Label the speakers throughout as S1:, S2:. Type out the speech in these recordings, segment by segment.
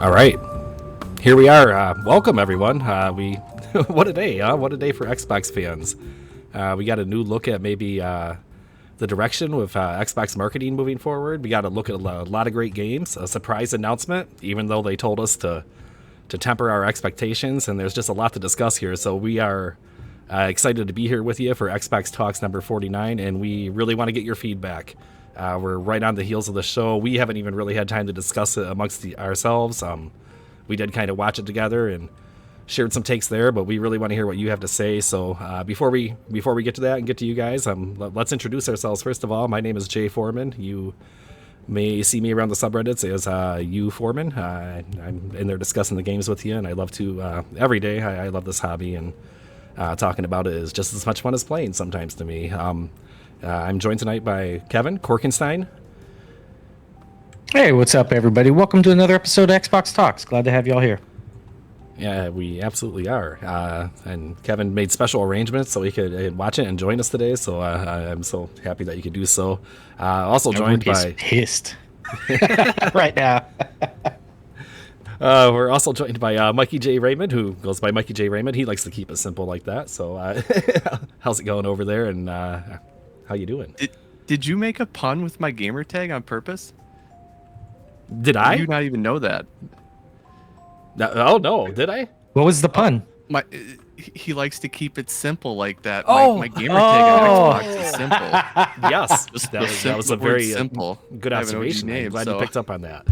S1: All right. Here we are. Welcome, everyone. What a day, huh? What a day for Xbox fans. We got a new look at maybe the direction with Xbox marketing moving forward. We got a look at a lot of great games. A surprise announcement, even though they told us to temper our expectations, and there's just a lot to discuss here. So we are excited to be here with you for Xbox Talks number 49, and we really want to get your feedback. We're right on the heels of the show. We haven't even really had time to discuss it amongst ourselves. We did kind of watch it together and shared some takes there, but we really want to hear what you have to say. So before we get to that and get to you guys, let's introduce ourselves. First of all, my name is Jay Foreman. You may see me around the subreddits as U Foreman. I'm in there discussing the games with you, and I love to every day. I love this hobby, and talking about it is just as much fun as playing sometimes to me. I'm joined tonight by Kevin Korkenstein.
S2: Hey, what's up, everybody? Welcome to another episode of Xbox Talks. Glad to have y'all here.
S1: Yeah, we absolutely are. And Kevin made special arrangements so he could watch it and join us today. So I'm so happy that you could do so. Also joined by
S2: pissed right now.
S1: We're also joined by Mikey J. Raymond, who goes by Mikey J. Raymond. He likes to keep it simple like that. So how's it going over there? And how you doing?
S3: Did you make a pun with my gamer tag on purpose?
S1: Did I?
S3: Did you not even know that?
S1: Oh no, did I?
S2: What was the pun?
S3: He likes to keep it simple like that. My gamer tag on Xbox is simple.
S1: Yes, that was a very
S3: simple.
S1: Good observation. I'm glad you picked up on that.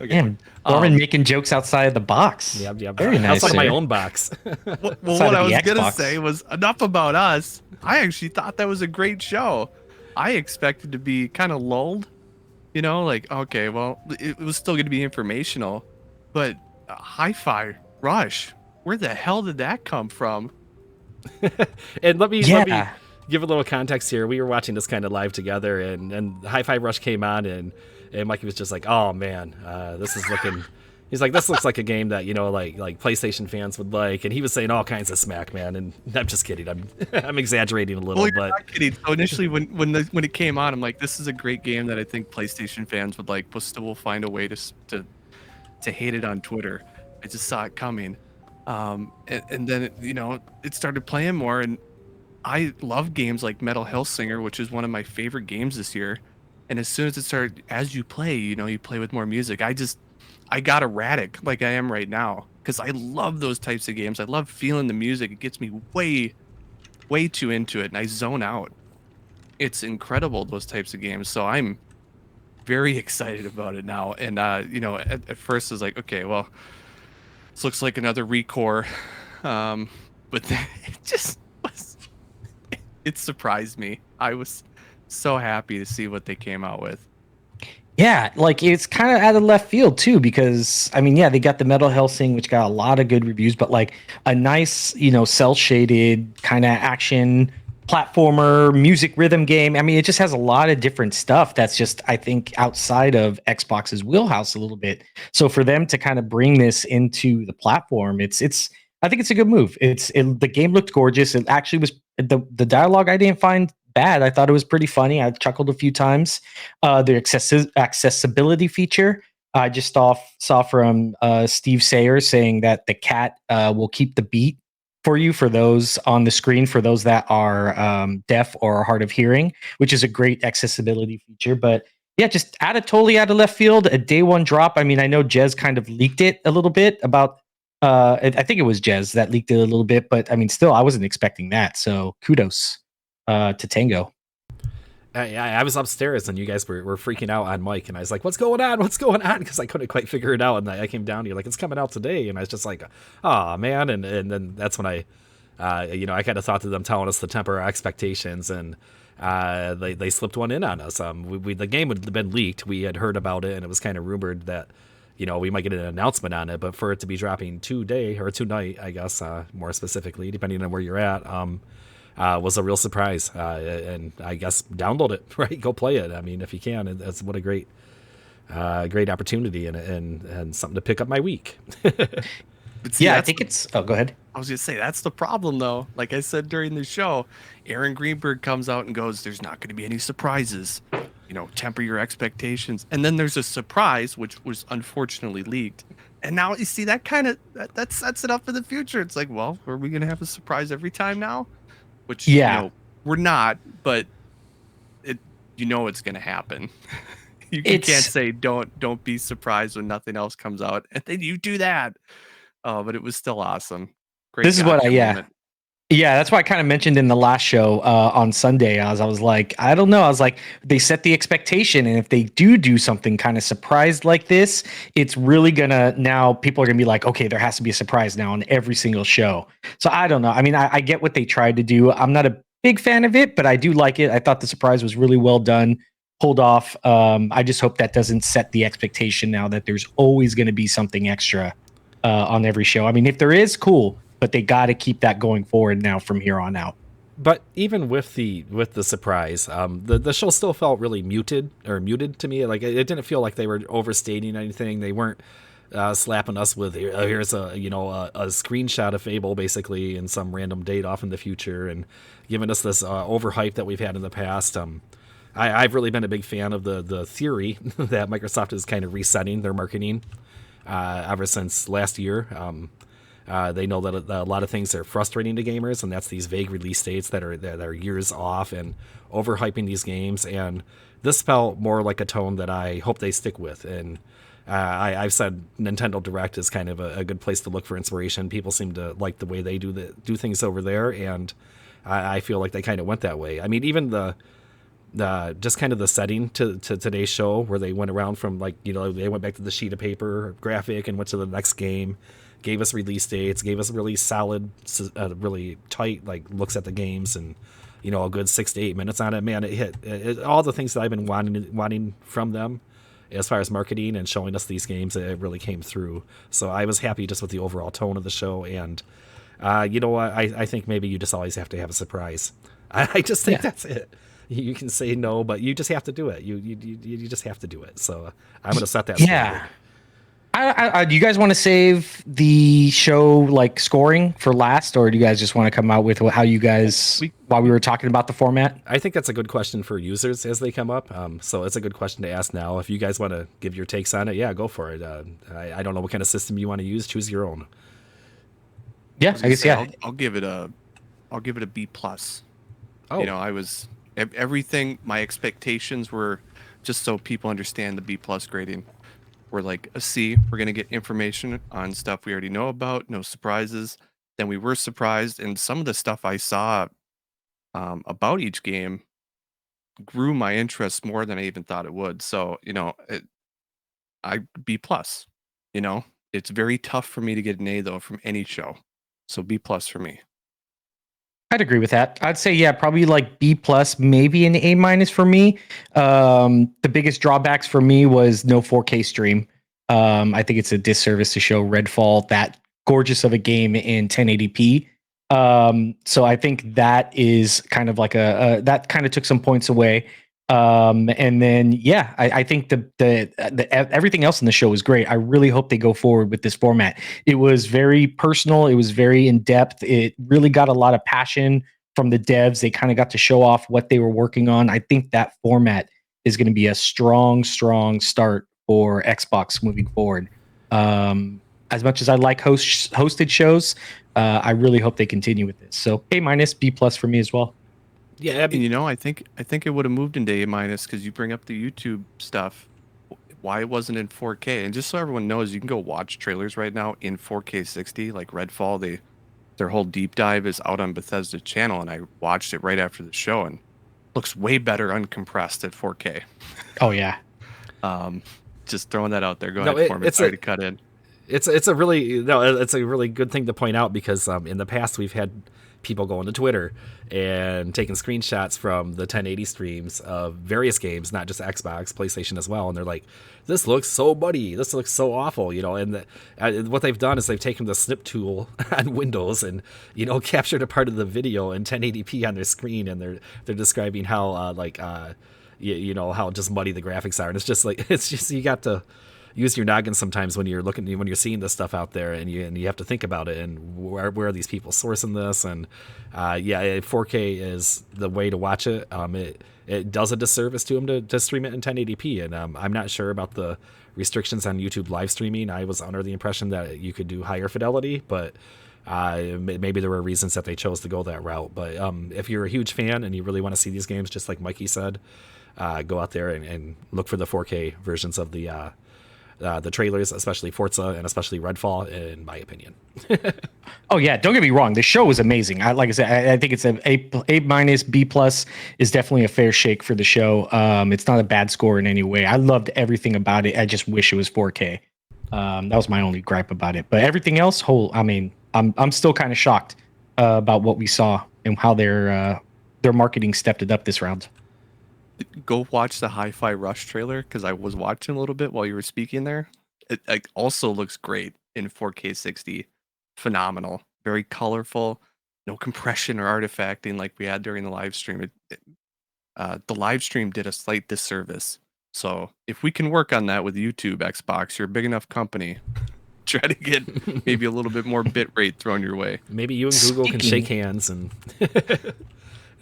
S2: Okay. Damn, Norman making jokes outside of the box.
S1: Yep.
S2: Very nice.
S1: Outside of my own box.
S3: Well, what I was gonna say was enough about us. I actually thought that was a great show. I expected to be kind of lulled. You know, like, okay, well, it was still going to be informational, but Hi-Fi Rush, where the hell did that come from?
S1: And let me give a little context here. We were watching this kind of live together, and Hi-Fi Rush came on, and Mikey was just like, oh, man, this is looking... He's like, this looks like a game that, like PlayStation fans would like. And he was saying all kinds of smack, man. And I'm just kidding. I'm exaggerating a little,
S3: well, you're not kidding. So initially, when it came on, I'm like, this is a great game that I think PlayStation fans would like, but still will find a way to hate it on Twitter. I just saw it coming, and then it started playing more. And I love games like Metal Hellsinger, which is one of my favorite games this year. And as soon as it started, as you play, you play with more music. I got erratic like I am right now because I love those types of games. I love feeling the music. It gets me way too into it, and I zone out. It's incredible, those types of games. So I'm very excited about it now. And at first I was like, okay, well, this looks like another Recore, but then it surprised me. I was so happy to see what they came out with.
S2: Yeah, like it's kind of out of left field too, because they got the Metal Hellsing, which got a lot of good reviews, but like a nice, cell shaded kind of action platformer, music rhythm game. It just has a lot of different stuff that's just, I think, outside of Xbox's wheelhouse a little bit. So for them to kind of bring this into the platform, I think it's a good move. The game looked gorgeous. It actually was the dialogue I didn't find bad. I thought it was pretty funny. I chuckled a few times. The accessibility feature I just saw from Steve Sayers saying that the cat will keep the beat for you for those on the screen, for those that are deaf or hard of hearing, which is a great accessibility feature. But yeah, just totally out of left field, a day one drop. I know Jez kind of leaked it a little bit about. I think it was Jez that leaked it a little bit, but still, I wasn't expecting that. So kudos to Tango.
S1: I was upstairs and you guys were freaking out on Mike, and I was like, "What's going on? What's going on?" Because I couldn't quite figure it out, and I came down to you like, "It's coming out today," and I was just like, "Oh man!" And then that's when I kind of thought to them telling us to temper our expectations, and they slipped one in on us. The game had been leaked. We had heard about it, and it was kind of rumored that we might get an announcement on it, but for it to be dropping tonight, I guess, more specifically, depending on where you're at, was a real surprise. And I guess download it, right? Go play it. I mean, if you can, that's what a great opportunity and something to pick up my week.
S3: But see,
S2: I think it's. Oh, go ahead.
S3: I was gonna say that's the problem, though. Like I said during the show, Aaron Greenberg comes out and goes, "There's not going to be any surprises. Temper your expectations." And then there's a surprise, which was unfortunately leaked. And now you see that that sets it up for the future. It's like, well, are we going to have a surprise every time now? Which we're not, but it's going to happen. You can't say don't be surprised when nothing else comes out, and then you do that. But it was still awesome. Great.
S2: This is what that's why I kind of mentioned in the last show on Sunday. I was like, I don't know. I was like, they set the expectation, and if they do something kind of surprised like this, it's really now people are gonna be like, okay, there has to be a surprise now on every single show. So I don't know. I mean, I get what they tried to do. I'm not a big fan of it, but I do like it. I thought the surprise was really well done, pulled off. I just hope that doesn't set the expectation now that there's always going to be something extra on every show. I mean, if there is, cool, but they got to keep that going forward now from here on out.
S1: But even with the surprise, the show still felt really muted to me. Like it didn't feel like they were overstating anything. They weren't slapping us with here's a screenshot of Fable basically in some random date off in the future, and giving us this overhype that we've had in the past. I've really been a big fan of the theory that Microsoft is kind of resetting their marketing ever since last year. They know that a lot of things are frustrating to gamers, and that's these vague release dates that are years off and overhyping these games. And this felt more like a tone that I hope they stick with. And I've said Nintendo Direct is kind of a good place to look for inspiration. People seem to like the way they do things over there, and I feel like they kind of went that way. I mean, even the just kind of the setting to today's show, where they went around from they went back to the sheet of paper graphic and went to the next game, gave us release dates, gave us really solid, really tight looks at the games, and a good 6 to 8 minutes on it. Man, it hit all the things that I've been wanting from them as far as marketing and showing us these games. It really came through. So I was happy just with the overall tone of the show. And you know what? I think maybe you just always have to have a surprise. I just think that's it. You can say no, but you just have to do it. You just have to do it. So I'm going to set that standard.
S2: Do you guys want to save the show scoring for last, or do you guys just want to come out with how you guys while we were talking about the format?
S1: I think that's a good question for users as they come up. So it's a good question to ask now. If you guys want to give your takes on it, yeah, go for it. I don't know what kind of system you want to use. Choose your own.
S2: Yeah, I guess
S3: I'll give it a B plus.
S1: Oh,
S3: I was everything. My expectations were, just so people understand the B plus grading, were like a C. We're going to get information on stuff we already know about, no surprises. Then we were surprised, and some of the stuff I saw about each game grew my interest more than I even thought it would. So, I B plus. It's very tough for me to get an A though from any show. So B plus for me.
S2: I'd agree with that. I'd say, probably B plus, maybe an A minus for me. The biggest drawbacks for me was no 4K stream. I think it's a disservice to show Redfall that gorgeous of a game in 1080p. So I think that is kind of that kind of took some points away. And then, I think the everything else in the show was great. I really hope they go forward with this format. It was very personal. It was very in depth. It really got a lot of passion from the devs. They kind of got to show off what they were working on. I think that format is going to be a strong start for Xbox moving forward. As much as I like hosted shows, I really hope they continue with this. So A minus, B plus for me as well.
S3: Yeah, and I think it would have moved into A minus because you bring up the YouTube stuff. Why it wasn't in 4K? And just so everyone knows, you can go watch trailers right now in 4K 60, like Redfall. Their whole deep dive is out on Bethesda's channel, and I watched it right after the show. And looks way better uncompressed at 4K.
S2: Oh yeah.
S3: Just throwing that out there. Go
S1: No,
S3: ahead, Foreman. Sorry to cut in.
S1: It's a really good thing to point out because in the past we've had people going to Twitter and taking screenshots from the 1080 streams of various games, not just Xbox, PlayStation as well, and they're like, "This looks so muddy. This looks so awful," And what they've done is they've taken the snip tool on Windows and captured a part of the video in 1080p on their screen, and they're describing how how just muddy the graphics are, and it's just you got to use your noggin sometimes when you're seeing this stuff out there, and you have to think about it and where are these people sourcing this, and 4K is the way to watch it. It does a disservice to them to stream it in 1080p, and I'm not sure about the restrictions on YouTube live streaming. I was under the impression that you could do higher fidelity, but maybe there were reasons that they chose to go that route. But if you're a huge fan and you really want to see these games, just like Mikey said, go out there and look for the 4K versions of the trailers, especially Forza and especially Redfall, in my opinion.
S2: Oh yeah, don't get me wrong. The show was amazing. Like I said, I think it's A minus, B plus is definitely a fair shake for the show. It's not a bad score in any way. I loved everything about it. I just wish it was 4K. That was my only gripe about it. But everything else, I'm still kind of shocked about what we saw and how their marketing stepped it up this round.
S3: Go watch the Hi-Fi Rush trailer because I was watching a little bit while you were speaking there. It also looks great in 4K 60. Phenomenal. Very colorful. No compression or artifacting like we had during the live stream. The live stream did a slight disservice. So if we can work on that with YouTube, Xbox, you're a big enough company. Try to get maybe a little bit more bit rate thrown your way.
S1: Maybe you and Google can shake hands and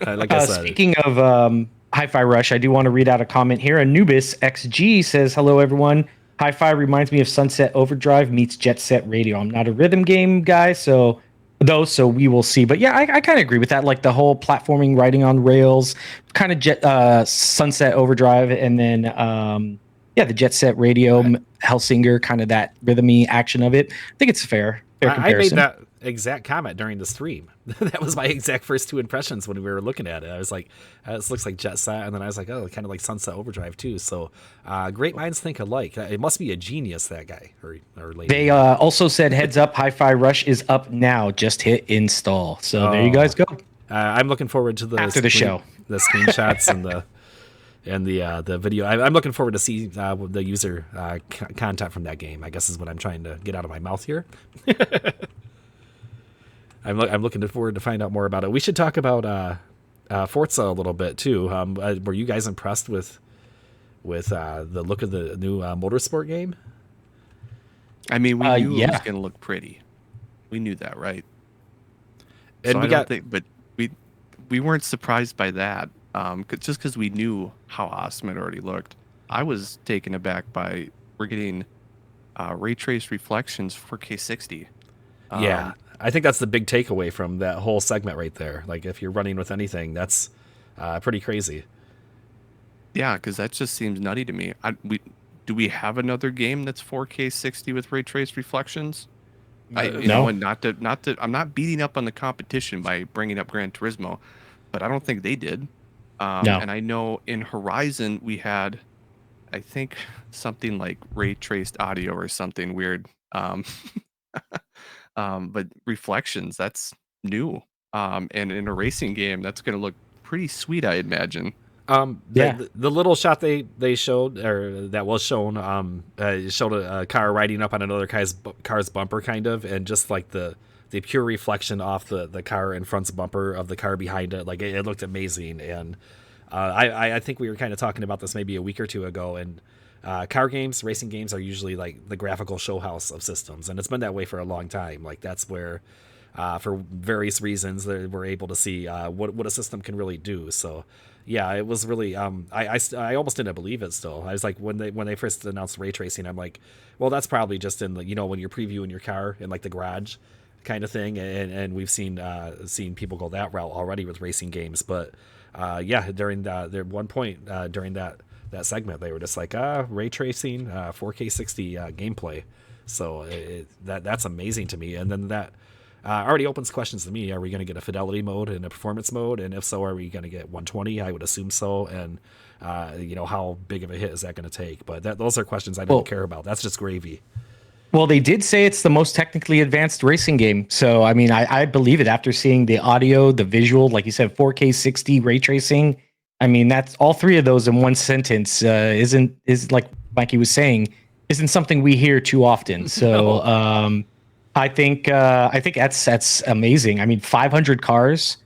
S1: like I said.
S2: Speaking of Hi-Fi Rush, I do want to read out a comment here. Anubis XG says, "Hello everyone. Hi-Fi reminds me of Sunset Overdrive meets Jet Set Radio. I'm not a rhythm game guy, so we will see." But yeah, I kind of agree with that. Like the whole platforming, riding on rails, kind of Sunset Overdrive, and then the Jet Set Radio, Hellsinger, kind of that rhythmy action of it. I think it's fair comparison.
S1: I made that exact comment during the stream. That was my exact first two impressions when we were looking at it. I was like, this looks like Jet Set, and then I was like, oh, kind of like Sunset Overdrive too. So great minds think alike. It must be a genius, that guy or lady.
S2: They also said, heads up, Hi-Fi Rush is up now. Just hit install. So there you guys go.
S1: I'm looking forward to
S2: the show,
S1: the screenshots and the video. I'm looking forward to see the user content from that game, I guess is what I'm trying to get out of my mouth here. I'm looking forward to find out more about it. We should talk about Forza a little bit too. Were you guys impressed with the look of the new motorsport game?
S3: I mean, we knew it was going to look pretty. We knew that, right?
S1: And
S3: so but we weren't surprised by that. Just because we knew how awesome it already looked. I was taken aback by we're getting ray trace reflections 4K 60.
S1: Yeah, I think that's the big takeaway from that whole segment right there. Like if you're running with anything, that's pretty crazy.
S3: Yeah, because that just seems nutty to me. Do we have another game that's 4K 60 with ray trace reflections?
S2: No.
S3: And not to. I'm not beating up on the competition by bringing up Gran Turismo, but I don't think they did.
S2: No.
S3: And I know in Horizon we had, I think, something like ray traced audio or something weird. But reflections, that's new. And in a racing game, that's going to look pretty sweet, I imagine.
S1: The little shot they showed, or that was shown, showed a car riding up on another car's bumper, kind of, and just like the pure reflection off the car in front's bumper of the car behind it, like it looked amazing. And I think we were kind of talking about this maybe a week or two ago, and car games, racing games are usually like the graphical show house of systems, and it's been that way for a long time. Like that's where, for various reasons, we're able to see what a system can really do. So yeah, it was really I almost didn't believe it still. I was like, when they first announced ray tracing, I'm like, well, that's probably just in the, when you're previewing your car in like the garage kind of thing, and we've seen people go that route already with racing games. But during their one point during that segment, they were just like, ray tracing, 4K 60 gameplay. So that's amazing to me. And then that already opens questions to me. Are we going to get a fidelity mode and a performance mode? And if so, are we going to get 120? I would assume so. And, how big of a hit is that going to take? But those are questions I don't care about. That's just gravy.
S2: Well, they did say it's the most technically advanced racing game. So, I mean, I believe it after seeing the audio, the visual, like you said, 4K 60 ray tracing. I mean, that's all three of those in one sentence is like Mikey was saying, isn't something we hear too often. So,
S1: No.
S2: I think that's amazing. I mean, 500 cars.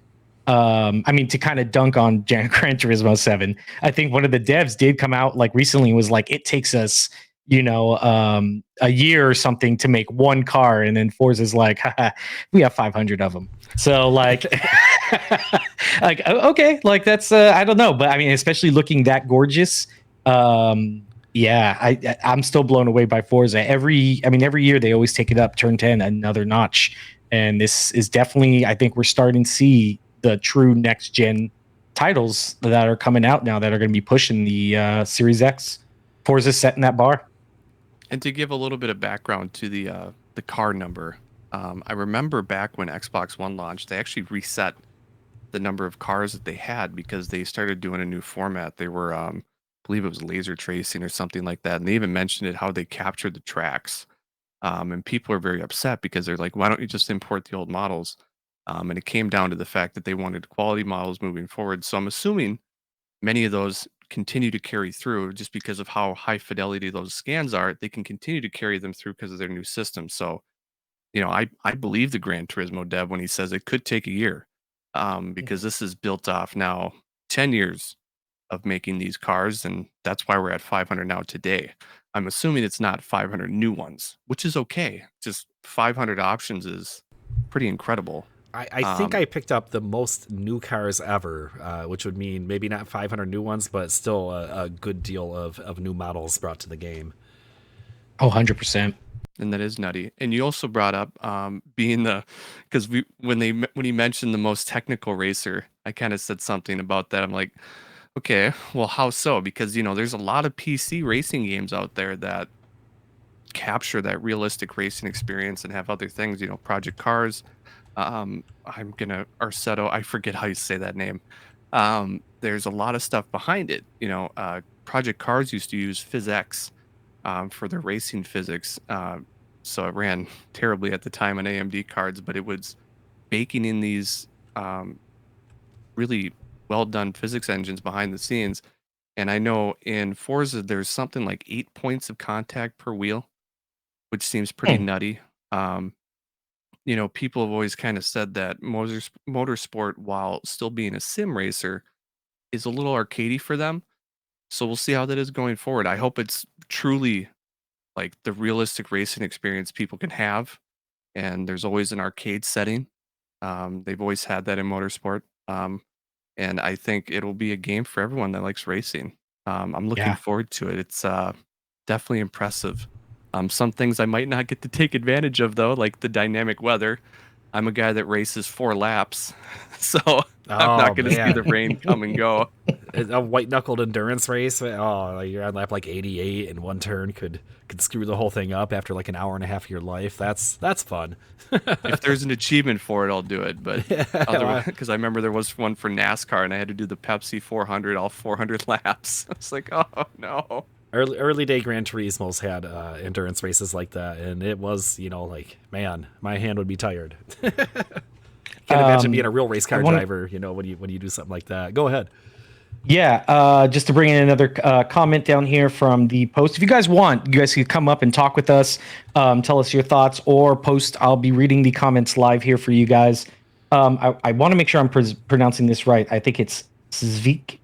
S2: I mean, to kind of dunk on Gran Turismo 7, I think one of the devs did come out like recently and was like, it takes us, a year or something to make one car, and then Forza's like, haha, we have 500 of them. So like, okay, like that's I don't know, but I mean, especially looking that gorgeous, yeah, I'm still blown away by Forza. Every year they always take it up, turn 10, another notch, and this is definitely, I think we're starting to see the true next gen titles that are coming out now that are going to be pushing the Series X. Forza's setting that bar.
S3: And to give a little bit of background to the car number, I remember back when Xbox One launched, they actually reset the number of cars that they had because they started doing a new format. They were, I believe it was laser tracing or something like that, and they even mentioned it how they captured the tracks. And people are very upset because they're like, why don't you just import the old models? And it came down to the fact that they wanted quality models moving forward. So I'm assuming many of those continue to carry through just because of how high fidelity those scans are. They can continue to carry them through because of their new system. So, I believe the Gran Turismo dev when he says it could take a year, because this is built off now 10 years of making these cars, and that's why we're at 500 now today. I'm assuming it's not 500 new ones, which is okay. Just 500 options is pretty incredible.
S1: I think I picked up the most new cars ever, which would mean maybe not 500 new ones, but still a good deal of new models brought to the game.
S2: Oh, 100%.
S3: And that is nutty. And you also brought up being because when he mentioned the most technical racer, I kind of said something about that. I'm like, okay, well, how so? Because there's a lot of PC racing games out there that capture that realistic racing experience and have other things. Project Cars. Arsetto. I forget how you say that name. There's a lot of stuff behind it. Project Cars used to use PhysX for their racing physics. So it ran terribly at the time on AMD cards, but it was baking in these really well done physics engines behind the scenes. And I know in Forza, there's something like 8 points of contact per wheel, which seems pretty nutty. People have always kind of said that motorsport, while still being a sim racer, is a little arcadey for them. So we'll see how that is going forward. I hope it's truly like the realistic racing experience people can have. And there's always an arcade setting. They've always had that in motorsport. And I think it'll be a game for everyone that likes racing. I'm looking forward to it. It's definitely impressive. Some things I might not get to take advantage of, though, like the dynamic weather. I'm a guy that races 4 laps, so I'm not going to see the rain come and go.
S1: A white knuckled endurance race. Oh, like you're on lap like 88, and one turn could screw the whole thing up after like an hour and a half of your life. That's fun.
S3: If there's an achievement for it, I'll do it. But because I remember there was one for NASCAR, and I had to do the Pepsi 400, all 400 laps. I was like, oh no.
S1: Early day Gran Turismo's had endurance races like that, and it was, like, man, my hand would be tired. Can't imagine being a real race car driver, when you do something like that. Go ahead.
S2: Yeah, just to bring in another comment down here from the post. If you guys want, you guys can come up and talk with us, tell us your thoughts, or post. I'll be reading the comments live here for you guys. I want to make sure I'm pronouncing this right. I think it's Svik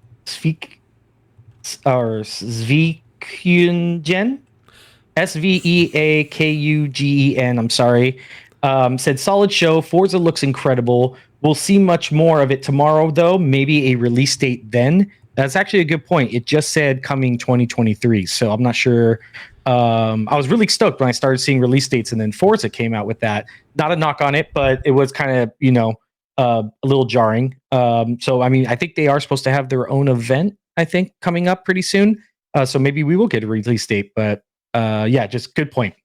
S2: or Svikugen. Sveakugen. I'm sorry. Said solid show. Forza looks incredible. We'll see much more of it tomorrow, though. Maybe a release date then. That's actually a good point. It just said coming 2023, so I'm not sure. I was really stoked when I started seeing release dates, and then Forza came out with that. Not a knock on it, but it was kind of a little jarring. So I mean, I think they are supposed to have their own event, I think, coming up pretty soon. So maybe we will get a release date. But yeah, just good point.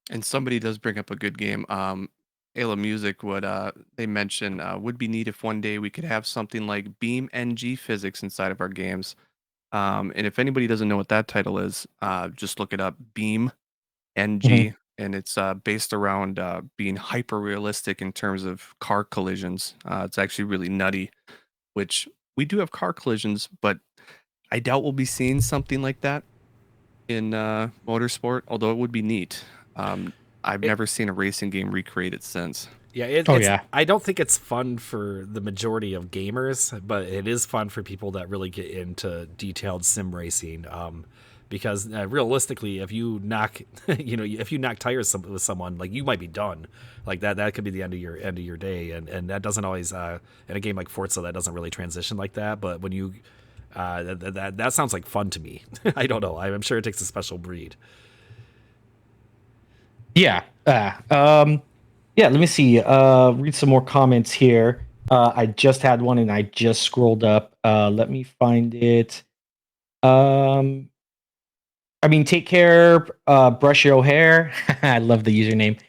S3: And somebody does bring up a good game. Ayla Music would they mention would be neat if one day we could have something like Beam NG physics inside of our games. And if anybody doesn't know what that title is, just look it up. Beam
S2: Mhm.
S3: NG, and it's based around being hyper realistic in terms of car collisions. It's actually really nutty. Which we do have car collisions, but I doubt we'll be seeing something like that in motorsport, although it would be neat. I've
S1: It,
S3: never seen a racing game recreate it since.
S1: yeah,
S2: Oh
S1: it's.
S2: yeah.
S1: I don't think it's fun for the majority of gamers, but it is fun for people that really get into detailed sim racing. Because realistically, if you knock, if you knock tires with someone, like you might be done. Like that could be the end of your day, and that doesn't always in a game like Forza that doesn't really transition like that. But when you that sounds like fun to me. I don't know. I'm sure it takes a special breed.
S2: Yeah. Yeah, let me see. Read some more comments here. I just had one and I just scrolled up. Let me find it. Um, I mean, take care, brush your hair. I love the username.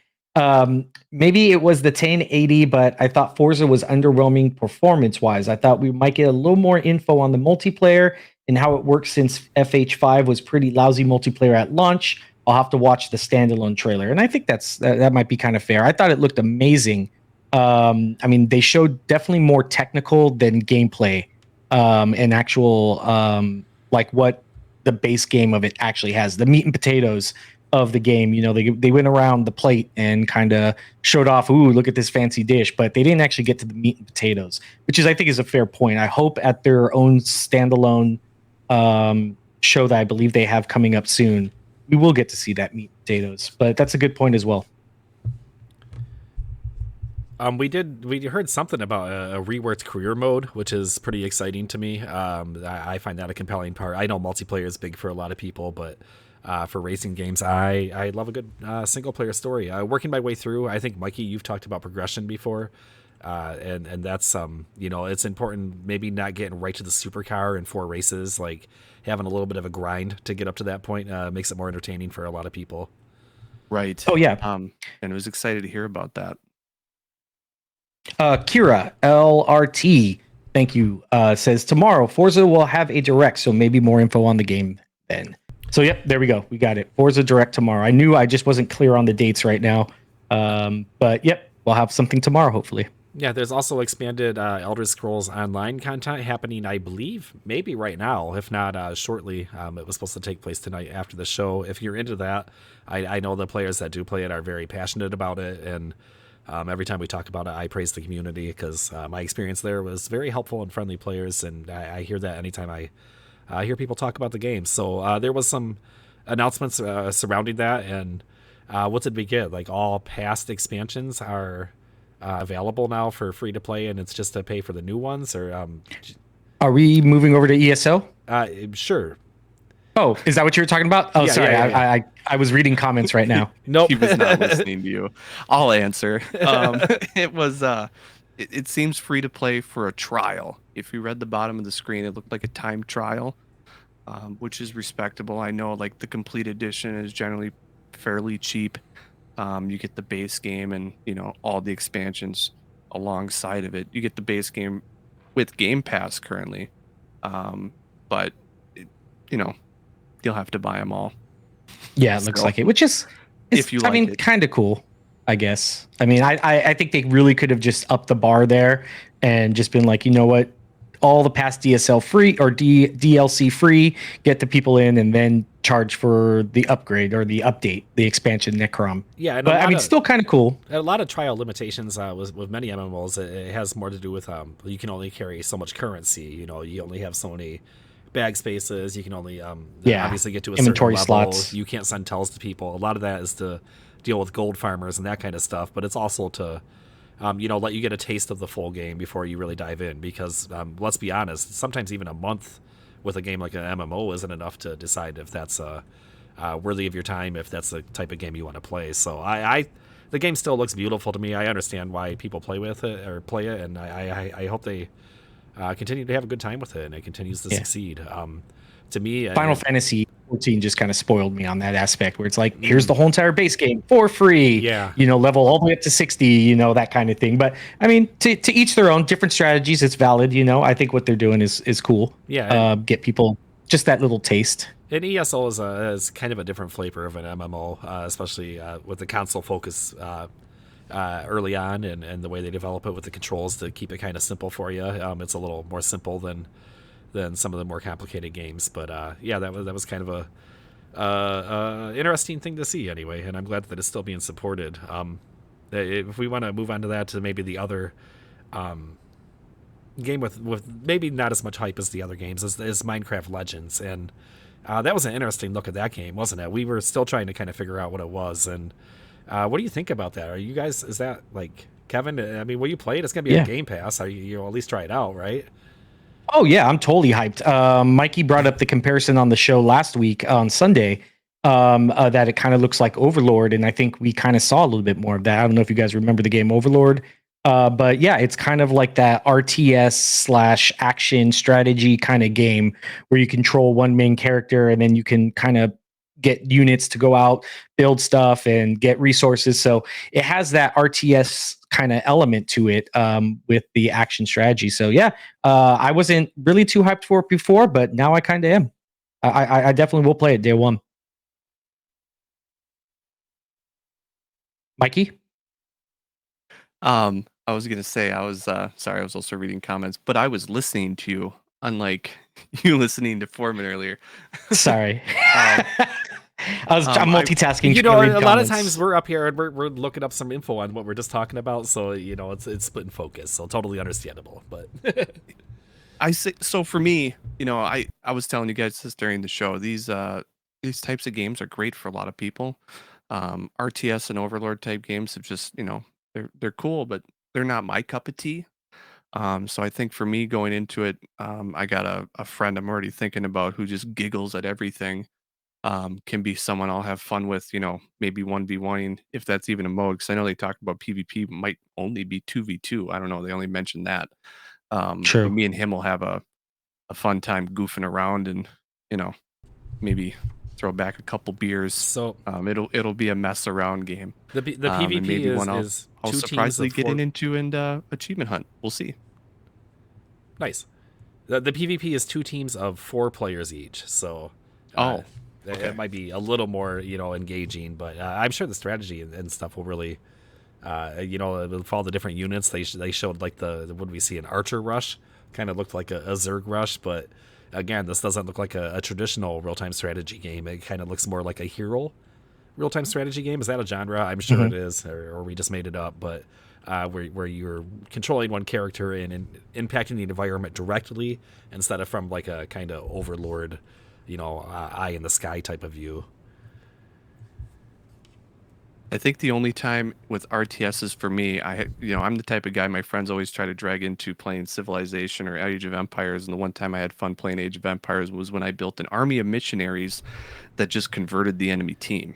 S2: Maybe it was the 1080, but I thought Forza was underwhelming performance wise. I thought we might get a little more info on the multiplayer and how it works since FH5 was pretty lousy multiplayer at launch. I'll have to watch the standalone trailer. And I think that might be kind of fair. I thought it looked amazing. I mean, they showed definitely more technical than gameplay and actual like what the base game of it actually has, the meat and potatoes of the game. You know, they went around the plate and kind of showed off, ooh, look at this fancy dish, but they didn't actually get to the meat and potatoes, which is I think is a fair point. I hope at their own standalone show that I believe they have coming up soon, we will get to see that meat and potatoes. But that's a good point as well.
S1: We heard something about a reworked career mode, which is pretty exciting to me. I find that a compelling part. I know multiplayer is big for a lot of people, but for racing games, I love a good single player story. Working my way through, I think Mikey, you've talked about progression before, and that's it's important. Maybe not getting right to the supercar in 4 races, like having a little bit of a grind to get up to that point makes it more entertaining for a lot of people.
S3: Right.
S2: Oh yeah.
S3: And I was excited to hear about that.
S2: Kira LRT, thank you. Says tomorrow Forza will have a direct, so maybe more info on the game then. So yep, there we go. We got it. Forza direct tomorrow. I knew I just wasn't clear on the dates right now, but yep, we'll have something tomorrow hopefully.
S1: Yeah, there's also expanded Elder Scrolls Online content happening, I believe, maybe right now, if not shortly. It was supposed to take place tonight after the show. If you're into that, I know the players that do play it are very passionate about it, and every time we talk about it, I praise the community because my experience there was very helpful and friendly players, and I hear that anytime I hear people talk about the game. So there was some announcements surrounding that, and what did we get? Like all past expansions are available now for free to play, and it's just to pay for the new ones, or
S2: Are we moving over to ESO?
S1: sure.
S2: Oh, is that what you were talking about? Oh,
S1: Yeah,
S2: sorry.
S1: yeah, yeah.
S2: I was reading comments right now.
S1: Nope.
S3: He was not listening to you. I'll answer. It was it seems free to play for a trial. If you read the bottom of the screen, it looked like a timed trial, which is respectable. I know like the complete edition is generally fairly cheap. You get the base game and all the expansions alongside of it. You get the base game with Game Pass currently, but it, you know you'll have to buy them all.
S2: Yeah, it looks
S3: So,
S2: like it, which is
S3: if you
S2: I
S3: like
S2: mean,
S3: it.
S2: kind of cool, I guess. I mean, I think they really could have just upped the bar there and just been like, you know what, all the past DSL free or DLC free, get the people in, and then charge for the upgrade or the update, the expansion Necrom.
S1: Yeah, and
S2: But I mean, still kind of cool.
S1: a lot of trial limitations with many MMOs. It has more to do with you can only carry so much currency. You only have so many bag spaces. You can only
S2: Yeah,
S1: obviously get to a
S2: inventory
S1: certain level.
S2: slots.
S1: You can't send tells to people. A lot of that is to deal with gold farmers and that kind of stuff. But it's also to let you get a taste of the full game before you really dive in. Because let's be honest, sometimes even a month with a game like an MMO isn't enough to decide if that's worthy of your time, if that's the type of game you want to play. So the game still looks beautiful to me. I understand why people play it, and I hope they continue to have a good time with it and it continues to succeed. To me,
S2: Final Fantasy 14 just kind of spoiled me on that aspect where it's like, here's the whole entire base game for free.
S1: Yeah.
S2: Level all the way up to 60, that kind of thing. But I mean, to each their own, different strategies. It's valid. I think what they're doing is cool.
S1: Yeah.
S2: Get people just that little taste.
S1: And ESO is kind of a different flavor of an MMO, especially with the console focus early on and the way they develop it with the controls to keep it kind of simple for you. It's a little more simple than some of the more complicated games. But yeah, that was kind of a interesting thing to see anyway, and I'm glad that it's still being supported. If we want to move on to that, to maybe the other game with maybe not as much hype as the other games is Minecraft Legends, and that was an interesting look at that game, wasn't it? We were still trying to kind of figure out what it was, and what do you think about that? Are you guys, is that like, Kevin, I mean, will you play it? It's gonna be on Game Pass. You'll at least try it out, right?
S2: Oh yeah, I'm totally hyped. Mikey brought up the comparison on the show last week on Sunday, that it kind of looks like Overlord, and I think we kind of saw a little bit more of that. I don't know if you guys remember the game Overlord, but yeah, it's kind of like that RTS/action strategy kind of game where you control one main character, and then you can kind of get units to go out, build stuff, and get resources. So it has that RTS kind of element to it, with the action strategy. So yeah, I wasn't really too hyped for it before, but now I kind of am. I definitely will play it day one. Mikey?
S3: I was gonna say I was sorry, I was also reading comments, but I was listening to you, unlike you listening to Foreman earlier.
S2: Sorry. I'm multitasking.
S1: A lot of times we're up here and we're looking up some info on what we're just talking about, so it's split in focus, so totally understandable. But
S3: I say, so for me, I was telling you guys this during the show. These types of games are great for a lot of people. RTS and Overlord type games have just, they're cool, but they're not my cup of tea. So I think for me going into it, I got a friend I'm already thinking about who just giggles at everything. Can be someone I'll have fun with, maybe 1v1, if that's even a mode, because I know they talk about PvP might only be 2v2. I don't know. They only mentioned that.
S2: True.
S3: But me and him will have a fun time goofing around and, maybe throw back a couple beers.
S1: So
S3: it'll be a mess around game.
S1: The PvP is
S3: I'll
S1: two
S3: surprisingly
S1: teams of
S3: get
S1: four...
S3: into and achievement hunt. We'll see.
S1: Nice. The PvP is 2 teams of 4 players each, so
S3: okay.
S1: It might be a little more, engaging, but I'm sure the strategy and stuff will really, with all the different units, they showed like what do we see, an archer rush, kind of looked like a Zerg rush, but again, this doesn't look like a traditional real-time strategy game. It kind of looks more like a hero real-time strategy game. Is that a genre? I'm sure it is, or we just made it up, but where you're controlling one character and impacting the environment directly instead of from like a kind of Overlord, eye in the sky type of view.
S3: I think the only time with RTSs for me, I'm the type of guy my friends always try to drag into playing Civilization or Age of Empires, and the one time I had fun playing Age of Empires was when I built an army of missionaries that just converted the enemy team.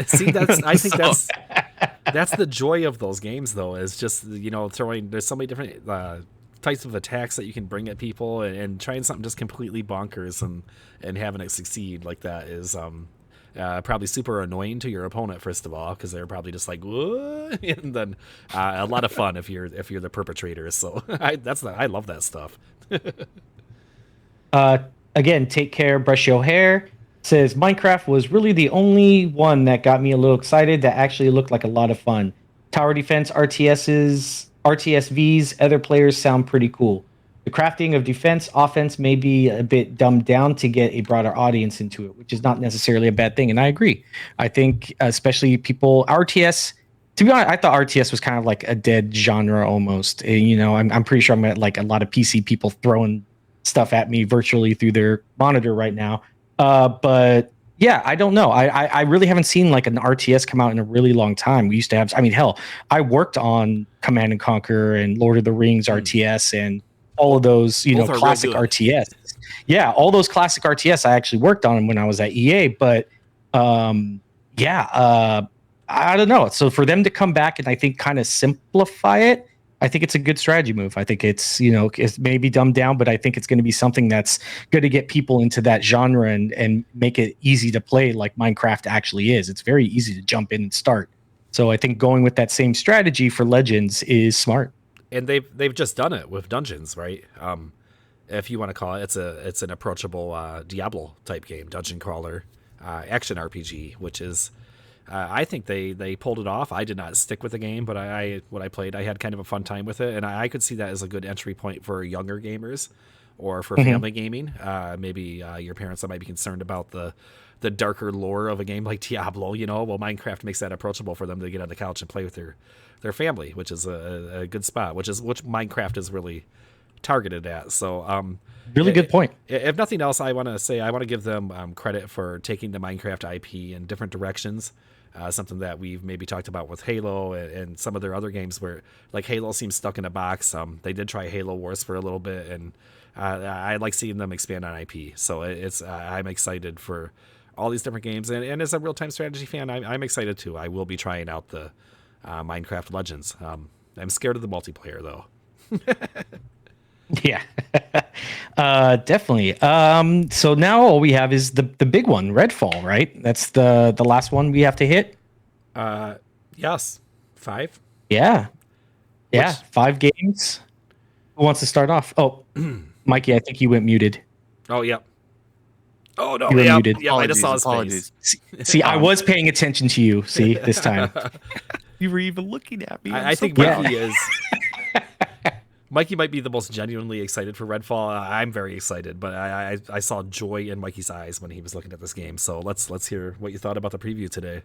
S1: See, I think that's the joy of those games, though, is just throwing. There's so many different types of attacks that you can bring at people, and trying something just completely bonkers and having it succeed like that is probably super annoying to your opponent, first of all, because they're probably just like, what? And then a lot of fun if you're the perpetrator. So I love that stuff.
S2: Again, take care, brush your hair. Says Minecraft was really the only one that got me a little excited, that actually looked like a lot of fun. Tower defense, RTSVs, other players sound pretty cool. The crafting of defense, offense may be a bit dumbed down to get a broader audience into it, which is not necessarily a bad thing. And I agree. I think especially people, RTS, to be honest, I thought RTS was kind of like a dead genre almost. And, I'm pretty sure I'm at like a lot of PC people throwing stuff at me virtually through their monitor right now. But yeah, I don't know. I really haven't seen like an RTS come out in a really long time. We used to have, hell, I worked on Command and Conquer and Lord of the Rings RTS and all of those, classic RTS. Yeah, all those classic RTS I actually worked on when I was at EA. But I don't know. So for them to come back and I think kind of simplify it, I think it's a good strategy move. I think it's maybe dumbed down, but I think it's going to be something that's going to get people into that genre and make it easy to play like Minecraft actually is. It's very easy to jump in and start. So I think going with that same strategy for Legends is smart.
S1: And they've just done it with Dungeons, right? If you want to call it, it's an approachable Diablo type game, dungeon crawler, action RPG, which is I think they pulled it off. I did not stick with the game, but what I played, I had kind of a fun time with it, and I could see that as a good entry point for younger gamers or for
S2: Mhm.
S1: family gaming. Maybe your parents that might be concerned about the darker lore of a game like Diablo. Well, Minecraft makes that approachable for them to get on the couch and play with their family, which is a good spot. Which Minecraft is really targeted at. So
S2: Really good point.
S1: if nothing else, I want to give them credit for taking the Minecraft IP in different directions. Something that we've maybe talked about with Halo and some of their other games where like Halo seems stuck in a box. They did try Halo Wars for a little bit, and I like seeing them expand on IP. So I'm excited for all these different games, and as a real time strategy fan, I'm excited too. I will be trying out the Minecraft Legends. I'm scared of the multiplayer though.
S2: Yeah. Definitely. So now all we have is the big one, Redfall, right? That's the last one we have to hit.
S1: Yes, 5.
S2: Yeah. Yeah.
S1: Which
S2: 5 games. Who wants to start off? Oh, Mikey, I think you went muted.
S1: oh yeah. Oh no,
S2: You were
S1: yeah,
S2: muted.
S1: yeah. I just saw his
S3: Apologies.
S1: face.
S2: See, I
S3: Um,
S2: was paying attention to you. See, this time.
S3: You were even looking at me.
S1: I think
S2: proud.
S1: Mikey is. Mikey might be the most genuinely excited for Redfall. I'm very excited, but I saw joy in Mikey's eyes when he was looking at this game. So let's hear what you thought about the preview today.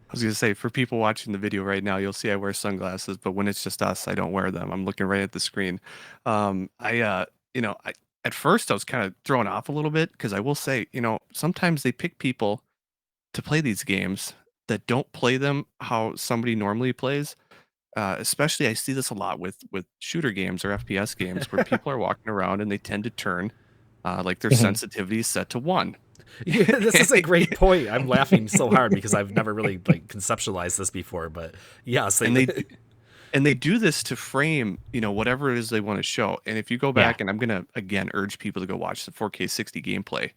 S3: I was gonna say, for people watching the video right now, you'll see I wear sunglasses, but when it's just us, I don't wear them. I'm looking right at the screen. I at first I was kind of thrown off a little bit because I will say, sometimes they pick people to play these games that don't play them how somebody normally plays. Especially I see this a lot with shooter games or FPS games where people are walking around and they tend to turn like their
S2: Mhm.
S3: sensitivity is set to 1.
S1: Yeah, this is a great point. I'm laughing so hard because I've never really like conceptualized this before. But yes,
S3: and they and they do this to frame, whatever it is they want to show. And if you go
S2: Yeah.
S3: back, and I'm gonna again urge people to go watch the 4K 60 gameplay,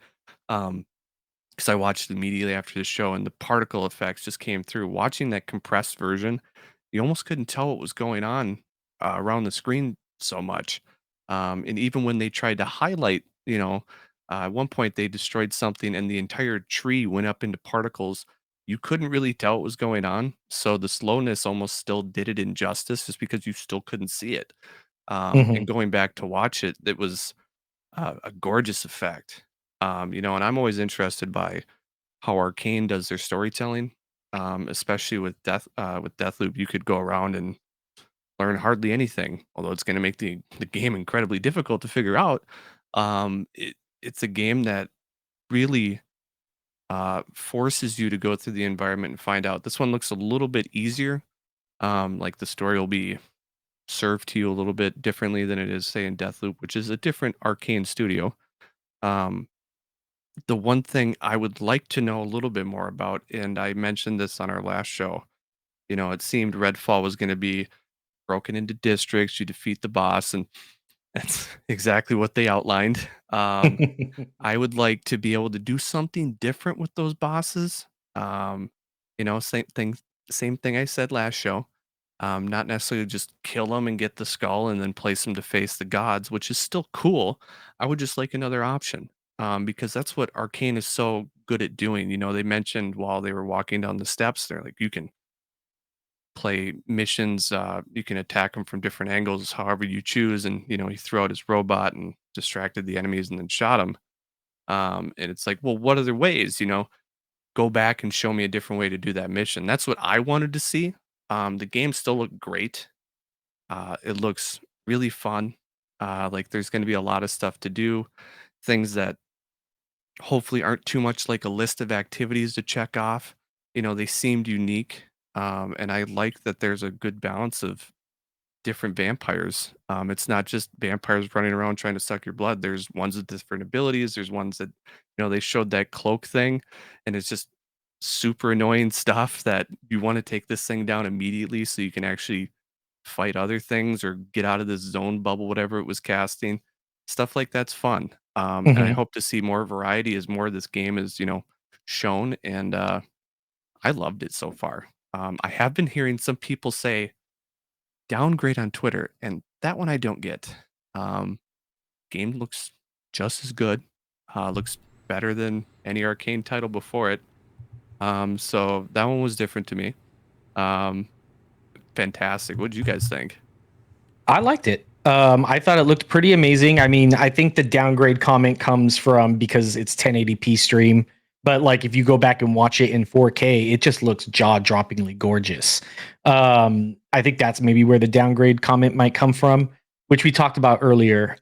S3: um, because I watched it immediately after the show, and the particle effects just came through. Watching that compressed version, you almost couldn't tell what was going on around the screen so much. And even when they tried to highlight, at one point they destroyed something, and the entire tree went up into particles. You couldn't really tell what was going on, so the slowness almost still did it injustice, just because you still couldn't see it. And
S2: Mhm.
S3: going back to watch it, it was a gorgeous effect. And I'm always interested by how Arcane does their storytelling, especially with Deathloop. You could go around and learn hardly anything, although it's going to make the game incredibly difficult to figure out. It's a game that really forces you to go through the environment and find out. This one looks a little bit easier. Like the story will be served to you a little bit differently than it is, say, in Deathloop, which is a different Arcane studio. Um, the one thing I would like to know a little bit more about, and I mentioned this on our last show, it seemed Redfall was going to be broken into districts. You defeat the boss, and that's exactly what they outlined. I would like to be able to do something different with those bosses. Um, same thing I said last show. Not necessarily just kill them and get the skull and then place them to face the gods, which is still cool. I would just like another option, because that's what Arcane is so good at doing. They mentioned while they were walking down the steps, they're like, you can play missions, you can attack them from different angles, however you choose. And, he threw out his robot and distracted the enemies and then shot them. And it's like, well, what other ways, go back and show me a different way to do that mission. That's what I wanted to see. The game still looked great. It looks really fun. Like there's going to be a lot of stuff to do, things that hopefully aren't too much like a list of activities to check off. They seemed unique. And I like that there's a good balance of different vampires. It's not just vampires running around trying to suck your blood. There's ones with different abilities. There's ones that, they showed that cloak thing, and it's just super annoying stuff that you want to take this thing down immediately so you can actually fight other things or get out of this zone bubble, whatever it was casting. Stuff like that's fun. And I
S2: Mhm.
S3: hope to see more variety as more of this game is, shown. And I loved it so far. I have been hearing some people say downgrade on Twitter, and that one I don't get. Um, Game looks just as good, looks better than any arcane title before it. So that one was different to me. Um, Fantastic. What did you guys think?
S2: I liked it. I thought it looked pretty amazing. I mean, I think the downgrade comment comes from because it's 1080p stream, but like if you go back and watch it in 4K, it just looks jaw-droppingly gorgeous. I think that's maybe where the downgrade comment might come from, which we talked about earlier.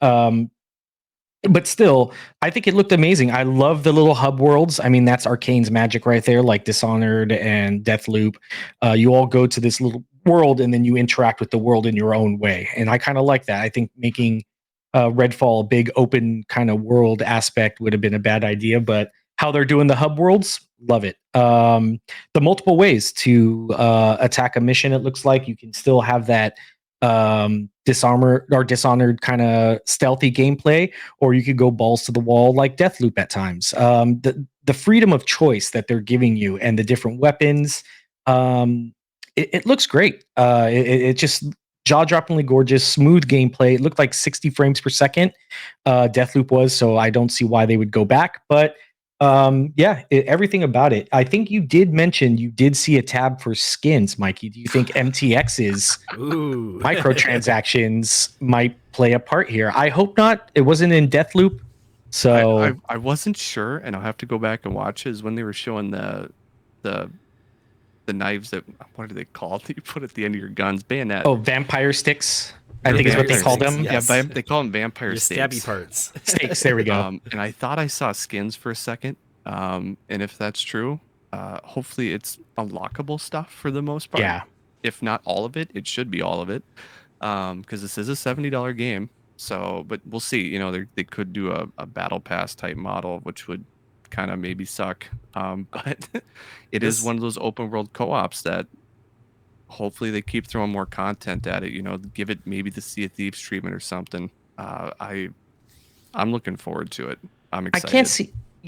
S2: But still, I think it looked amazing. I love the little hub worlds. I mean, that's Arcane's magic right there, like Dishonored and Deathloop. You all go to this little world and then you interact with the world in your own way. And I kind of like that. I think making Redfall a big open kind of world aspect would have been a bad idea, but how they're doing the hub worlds, love it. The multiple ways to attack a mission, it looks like you can still have that dishonored kind of stealthy gameplay, or you could go balls to the wall like Deathloop at times. The freedom of choice that they're giving you and the different weapons, it looks great. It just jaw-droppingly gorgeous, smooth gameplay. It looked like 60 frames per second. Deathloop was, so I don't see why they would go back. But yeah, everything about it. I think you did mention you did see a tab for skins, Mikey. Do you think MTX's
S1: Ooh.
S2: microtransactions might play a part here? I hope not. It wasn't in Deathloop, so
S3: I wasn't sure, and I'll have to go back and watch it. Is when they were showing the the knives that what are they called that you put at the end of your guns? Bayonet.
S2: oh, vampire sticks. I think is what they
S1: Vampire
S2: call
S1: sticks,
S2: them.
S1: yes.
S3: Yeah, they call them vampire
S1: Your
S3: stakes.
S1: stabby parts.
S2: Stakes. There we go.
S3: And I thought I saw skins for a second. And if that's true, hopefully it's unlockable stuff for the most part.
S2: Yeah.
S3: If not all of it, it should be all of it. Because this is a $70 game. So, but we'll see. You know, they could do a battle pass type model, which would kind of maybe suck. But it is one of those open world co-ops that hopefully they keep throwing more content at it. You know, give it maybe the Sea of Thieves treatment or something. I'm looking forward to it. I'm excited.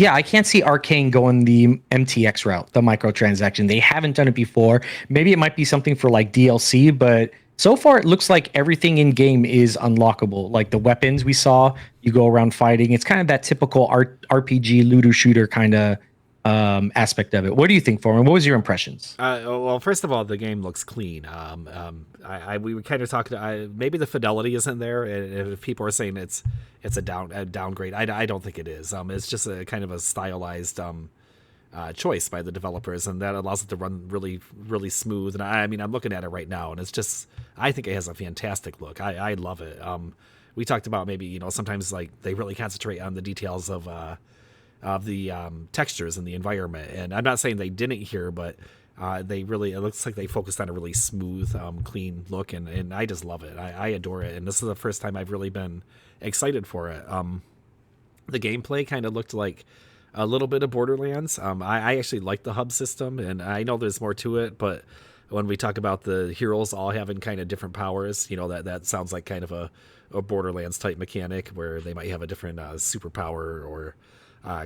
S2: I can't see Arcane going the MTX route, the microtransaction. They haven't done it before. Maybe it might be something for like DLC, but so far it looks like everything in game is unlockable. Like the weapons we saw, you go around fighting. It's kind of that typical RPG looter shooter kind of aspect of it. What do you think, Foreman? What was your impressions?
S1: Well, first of all, the game looks clean. We were kind of talking. Maybe the fidelity isn't there, and if people are saying it's a downgrade, I don't think it is. It's just a kind of a stylized choice by the developers, and that allows it to run really, really smooth. And I mean, I'm looking at it right now, and it's just, I think it has a fantastic look. I love it. We talked about maybe sometimes like they really concentrate on the details of the textures in the environment, and I'm not saying they didn't here, but they really, it looks like they focused on a really smooth, clean look, and I just love it. I adore it, and this is the first time I've really been excited for it. The gameplay kind of looked like a little bit of Borderlands. I actually like the hub system, and I know there's more to it, but when we talk about the heroes all having kind of different powers, that sounds like kind of a Borderlands type mechanic where they might have a different superpower or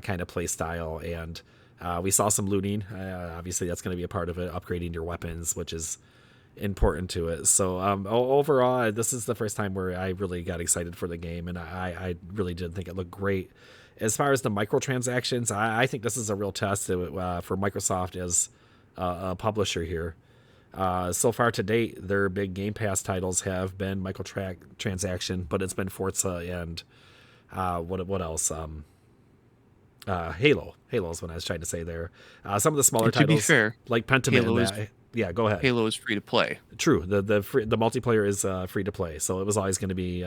S1: kind of play style. And we saw some looting. Obviously, that's going to be a part of it, upgrading your weapons, which is important to it. So overall, this is the first time where I really got excited for the game, and I really did think it looked great. As far as the microtransactions, I think this is a real test for Microsoft as a publisher here. So far to date, their big Game Pass titles have been microtransaction, but it's been Forza and what else? Halo. Halo is what I was trying to say there. Some of the smaller titles,
S3: to be fair,
S1: like Pentiment. Yeah, go ahead.
S3: Halo is free to play.
S1: True. The multiplayer is free to play, so it was always going to be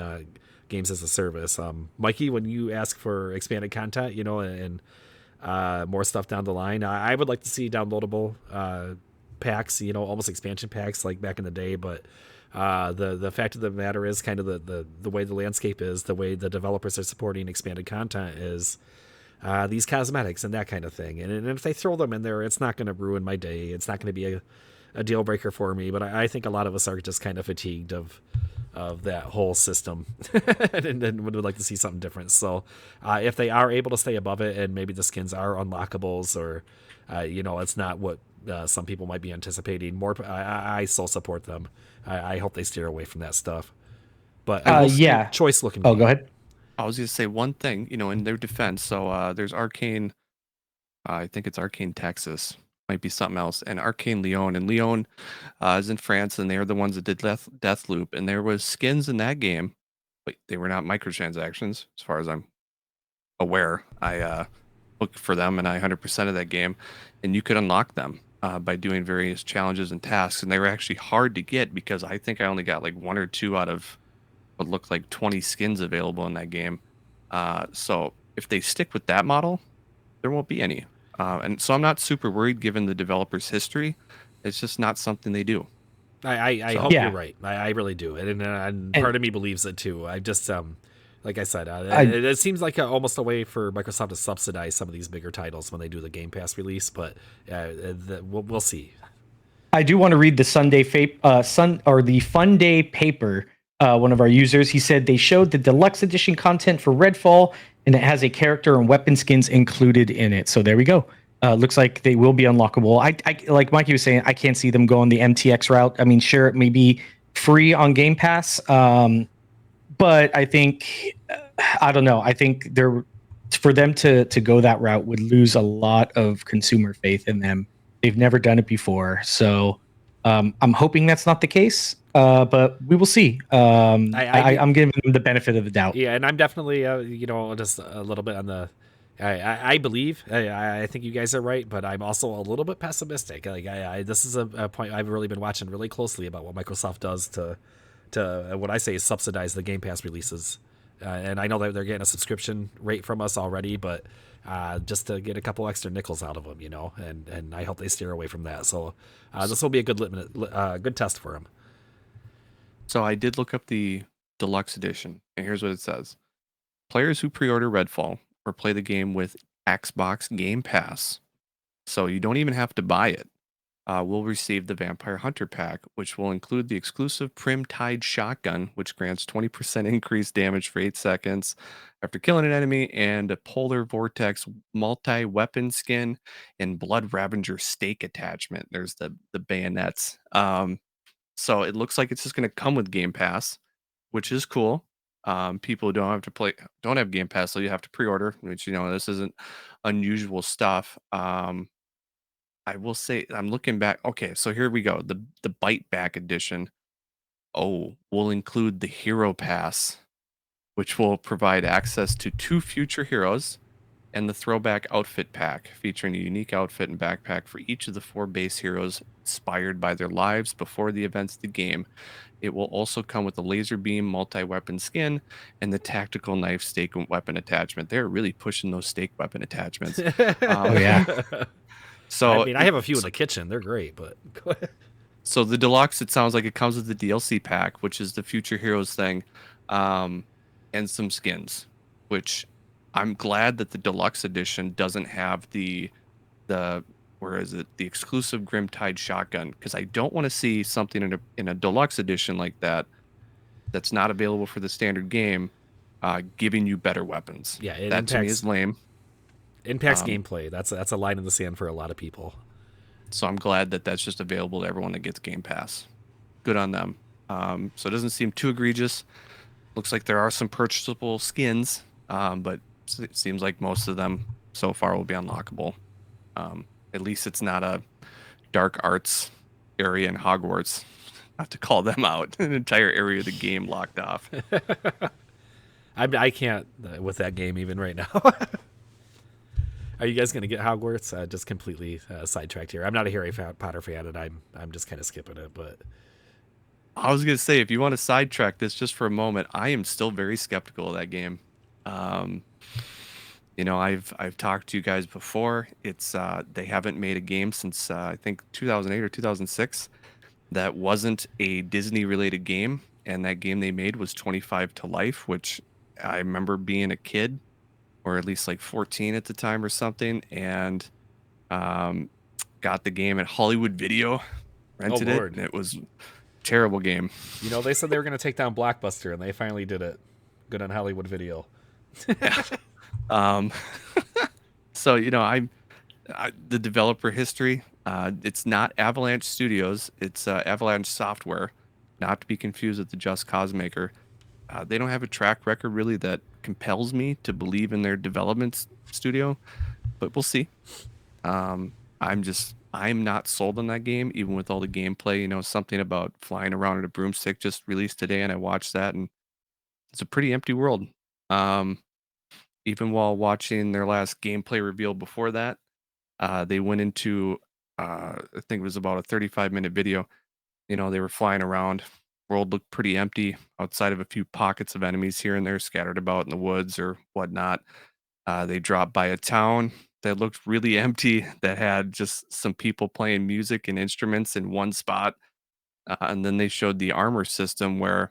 S1: games as a service. Mikey, when you ask for expanded content, and more stuff down the line, I would like to see downloadable packs, almost expansion packs like back in the day. But the fact of the matter is, kind of the way the landscape is, the way the developers are supporting expanded content is these cosmetics and that kind of thing. And if they throw them in there, it's not going to ruin my day. It's not going to be a deal breaker for me, but I think a lot of us are just kind of fatigued of that whole system and would like to see something different. So if they are able to stay above it and maybe the skins are unlockables or it's not what some people might be anticipating, I still support them. I hope they steer away from that stuff. But
S2: yeah.
S1: choice looking
S2: Oh,
S1: game.
S2: go ahead.
S3: I was going to say one thing, in their defense. So there's Arcane, I think it's Arcane Texas, might be something else, and Arcane Lyon. And Lyon is in France, and they are the ones that did Deathloop. And there was skins in that game, but they were not microtransactions, as far as I'm aware. I looked for them, and I 100% of that game, and you could unlock them by doing various challenges and tasks. And they were actually hard to get because I think I only got like 1 or 2 out of what looked like 20 skins available in that game. So if they stick with that model, there won't be any. And so I'm not super worried given the developer's history. It's just not something they do.
S1: I
S3: So-
S1: hope
S2: Yeah.
S1: you're right. I really do, and part of me believes it too. I just like I said, it seems like almost a way for Microsoft to subsidize some of these bigger titles when they do the Game Pass release. But we'll see.
S2: I do want to read the the Fun Day paper. One of our users, he said they showed the deluxe edition content for Redfall, and it has a character and weapon skins included in it. So there we go. Looks like they will be unlockable. I like Mikey was saying, I can't see them going the MTX route. I mean, sure, it may be free on Game Pass, but I think I don't know. I think for them to go that route would lose a lot of consumer faith in them. They've never done it before, so I'm hoping that's not the case. But we will see. I'm giving them the benefit of the doubt.
S1: Yeah, and I'm definitely just a little bit on the. I believe I think you guys are right, but I'm also a little bit pessimistic. Like this is a point I've really been watching really closely about what Microsoft does to what I say is subsidize the Game Pass releases. And I know that they're getting a subscription rate from us already, but just to get a couple extra nickels out of them, and I hope they steer away from that. So this will be a good test for them.
S3: So I did look up the deluxe edition, and here's what it says. Players who pre-order Redfall or play the game with Xbox Game Pass, so you don't even have to buy it, will receive the Vampire Hunter Pack, which will include the exclusive Prim Tide Shotgun, which grants 20% increased damage for 8 seconds after killing an enemy, and a Polar Vortex multi-weapon skin and Blood Ravager stake attachment. There's the bayonets. So it looks like it's just going to come with Game Pass, which is cool. People don't have Game Pass, so you have to pre-order, which this isn't unusual stuff. I will say I'm looking back. Okay, so here we go. The Bite Back edition. Oh, will include the Hero Pass, which will provide access to 2 future heroes, and the Throwback Outfit Pack, featuring a unique outfit and backpack for each of the 4 base heroes inspired by their lives before the events of the game. It will also come with the laser beam multi-weapon skin and the tactical knife stake weapon attachment. They're really pushing those stake weapon attachments.
S2: Oh yeah.
S3: So
S1: I mean, I have a few in the kitchen. They're great, but go ahead.
S3: So the deluxe, it sounds like it comes with the DLC pack, which is the Future Heroes thing, and some skins. Which I'm glad that the deluxe edition doesn't have the where is it, the exclusive Grimtide shotgun, because I don't want to see something in a deluxe edition like that that's not available for the standard game, giving you better weapons.
S1: Yeah, it
S3: that to me is lame.
S1: Impacts gameplay. That's a line in the sand for a lot of people.
S3: So I'm glad that that's just available to everyone that gets Game Pass. Good on them. So it doesn't seem too egregious. Looks like there are some purchasable skins, but it seems like most of them so far will be unlockable. At least it's not a dark arts area in Hogwarts. Not to call them out, an entire area of the game locked off.
S1: I can't with that game even right now. Are you guys going to get Hogwarts? Just completely sidetracked here. I'm not a Harry Potter fan, and I'm just kind of skipping it. But
S3: I was going to say, if you want to sidetrack this just for a moment, I am still very skeptical of that game. I've talked to you guys before. It's they haven't made a game since I think 2008 or 2006 that wasn't a Disney related game, and that game they made was 25 to Life, which I remember being a kid, or at least like 14 at the time or something, and got the game at Hollywood Video rented
S1: Lord.
S3: it, and it was a terrible game.
S1: You know, they said they were going to take down Blockbuster, and they finally did it. Good on Hollywood Video.
S3: Um, so the developer history. It's not Avalanche Studios. It's Avalanche Software, not to be confused with the Just Cause maker. They don't have a track record really that compels me to believe in their development studio, but we'll see. I'm not sold on that game, even with all the gameplay. You know, something about flying around in a broomstick just released today, and I watched that, and it's a pretty empty world. Even while watching their last gameplay reveal before that, they went into I think it was about a 35-minute video. You know, they were flying around. World looked pretty empty outside of a few pockets of enemies here and there scattered about in the woods or whatnot. They dropped by a town that looked really empty that had just some people playing music and instruments in one spot. And then they showed the armor system where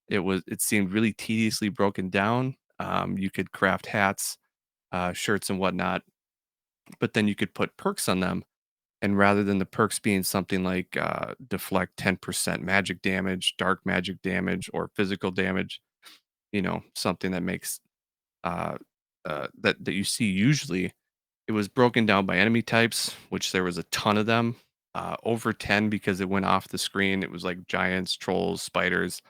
S3: it seemed really tediously broken down. You could craft hats, shirts, and whatnot, but then you could put perks on them. And rather than the perks being something like deflect 10% magic damage, dark magic damage, or physical damage, you know, something that makes that you see usually, it was broken down by enemy types, which there was a ton of them, over 10 because it went off the screen. It was like giants, trolls, spiders.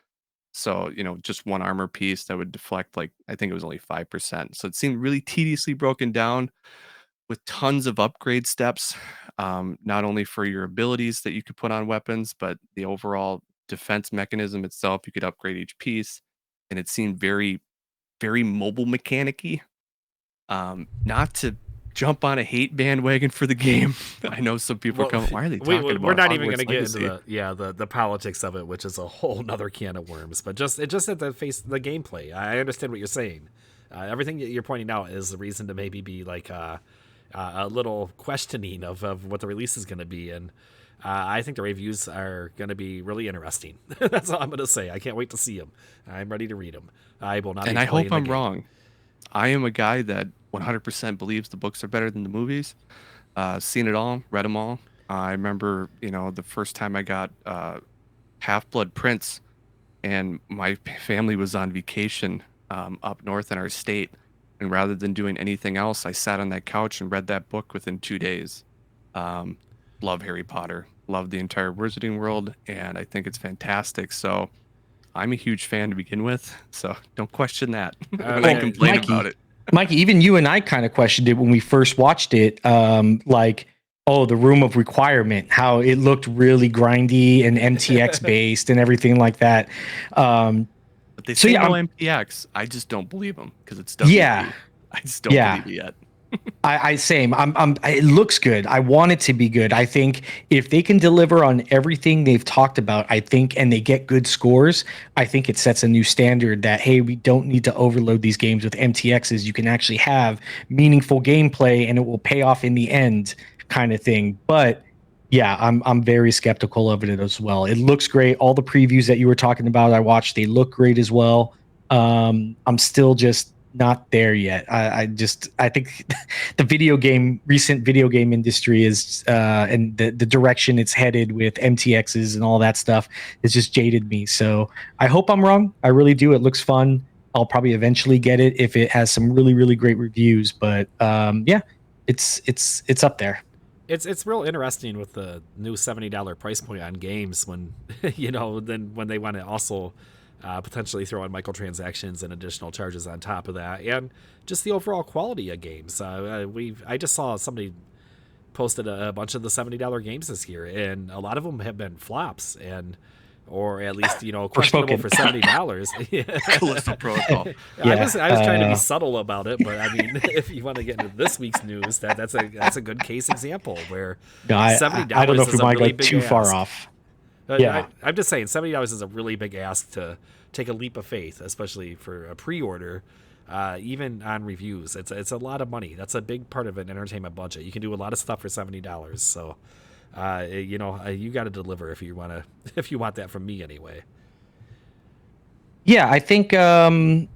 S3: So, you know, just one armor piece that would deflect, like, I think it was only 5%. So it seemed really tediously broken down with tons of upgrade steps, not only for your abilities that you could put on weapons, but the overall defense mechanism itself. You could upgrade each piece, and it seemed very, very mobile mechanic-y. Not to jump on a hate bandwagon for the game. I know some people are coming. Why are they talking about?
S1: We're not even going to
S3: Hogwarts
S1: get into the politics of it, which is a whole nother can of worms. But just at the gameplay, I understand what you're saying. Everything that you're pointing out is the reason to maybe be like a little questioning of what the release is going to be, and I think the reviews are going to be really interesting. That's all I'm going to say. I can't wait to see them. I'm ready to read them. I will not.
S3: And I hope I'm wrong. I am a guy that 100% believes the books are better than the movies. Seen it all, read them all. I remember, you know, the first time I got Half-Blood Prince, and my family was on vacation up north in our state. And rather than doing anything else, I sat on that couch and read that book within 2 days. Love Harry Potter, love the entire Wizarding world, and I think it's fantastic. So I'm a huge fan to begin with, so don't question that when I complain about it.
S2: Mikey, even you and I kind of questioned it when we first watched it. Like, oh, the Room of Requirement, how it looked really grindy and MTX based and everything like that.
S3: But they say no MTX. I just don't believe them because it's WP.
S2: Yeah.
S3: I just don't believe it yet.
S2: I same. It looks good. I want it to be good. I think if they can deliver on everything they've talked about, and they get good scores, I think it sets a new standard that, hey, we don't need to overload these games with MTXs. You can actually have meaningful gameplay and it will pay off in the end, kind of thing. But yeah, I'm very skeptical of it as well. It looks great. All the previews that you were talking about, I watched, they look great as well. I'm still just not there yet. I think the recent video game industry is and the direction it's headed with MTXs and all that stuff has just jaded me. So I hope I'm wrong. I really do. It looks fun. I'll probably eventually get it if it has some really, really great reviews. But yeah, it's up there.
S1: It's real interesting with the new $70 price point on games when when they want to also potentially throw in microtransactions and additional charges on top of that, and just the overall quality of games. I just saw somebody posted a bunch of the $70 games this year, and a lot of them have been flops, or at least questionable for $70.
S3: Callisto Protocol.
S1: Yeah. I was trying to be subtle about it, but I mean, if you want to get into this week's news, that's a good case example where $70
S2: I don't know if we might
S1: really
S2: go too far off.
S1: Yeah, I'm just saying $70 is a really big ask to take a leap of faith, especially for a pre-order. Even on reviews, it's a lot of money. That's a big part of an entertainment budget. You can do a lot of stuff for $70. So, you got to deliver if you want that from me anyway.
S2: Yeah, I think. The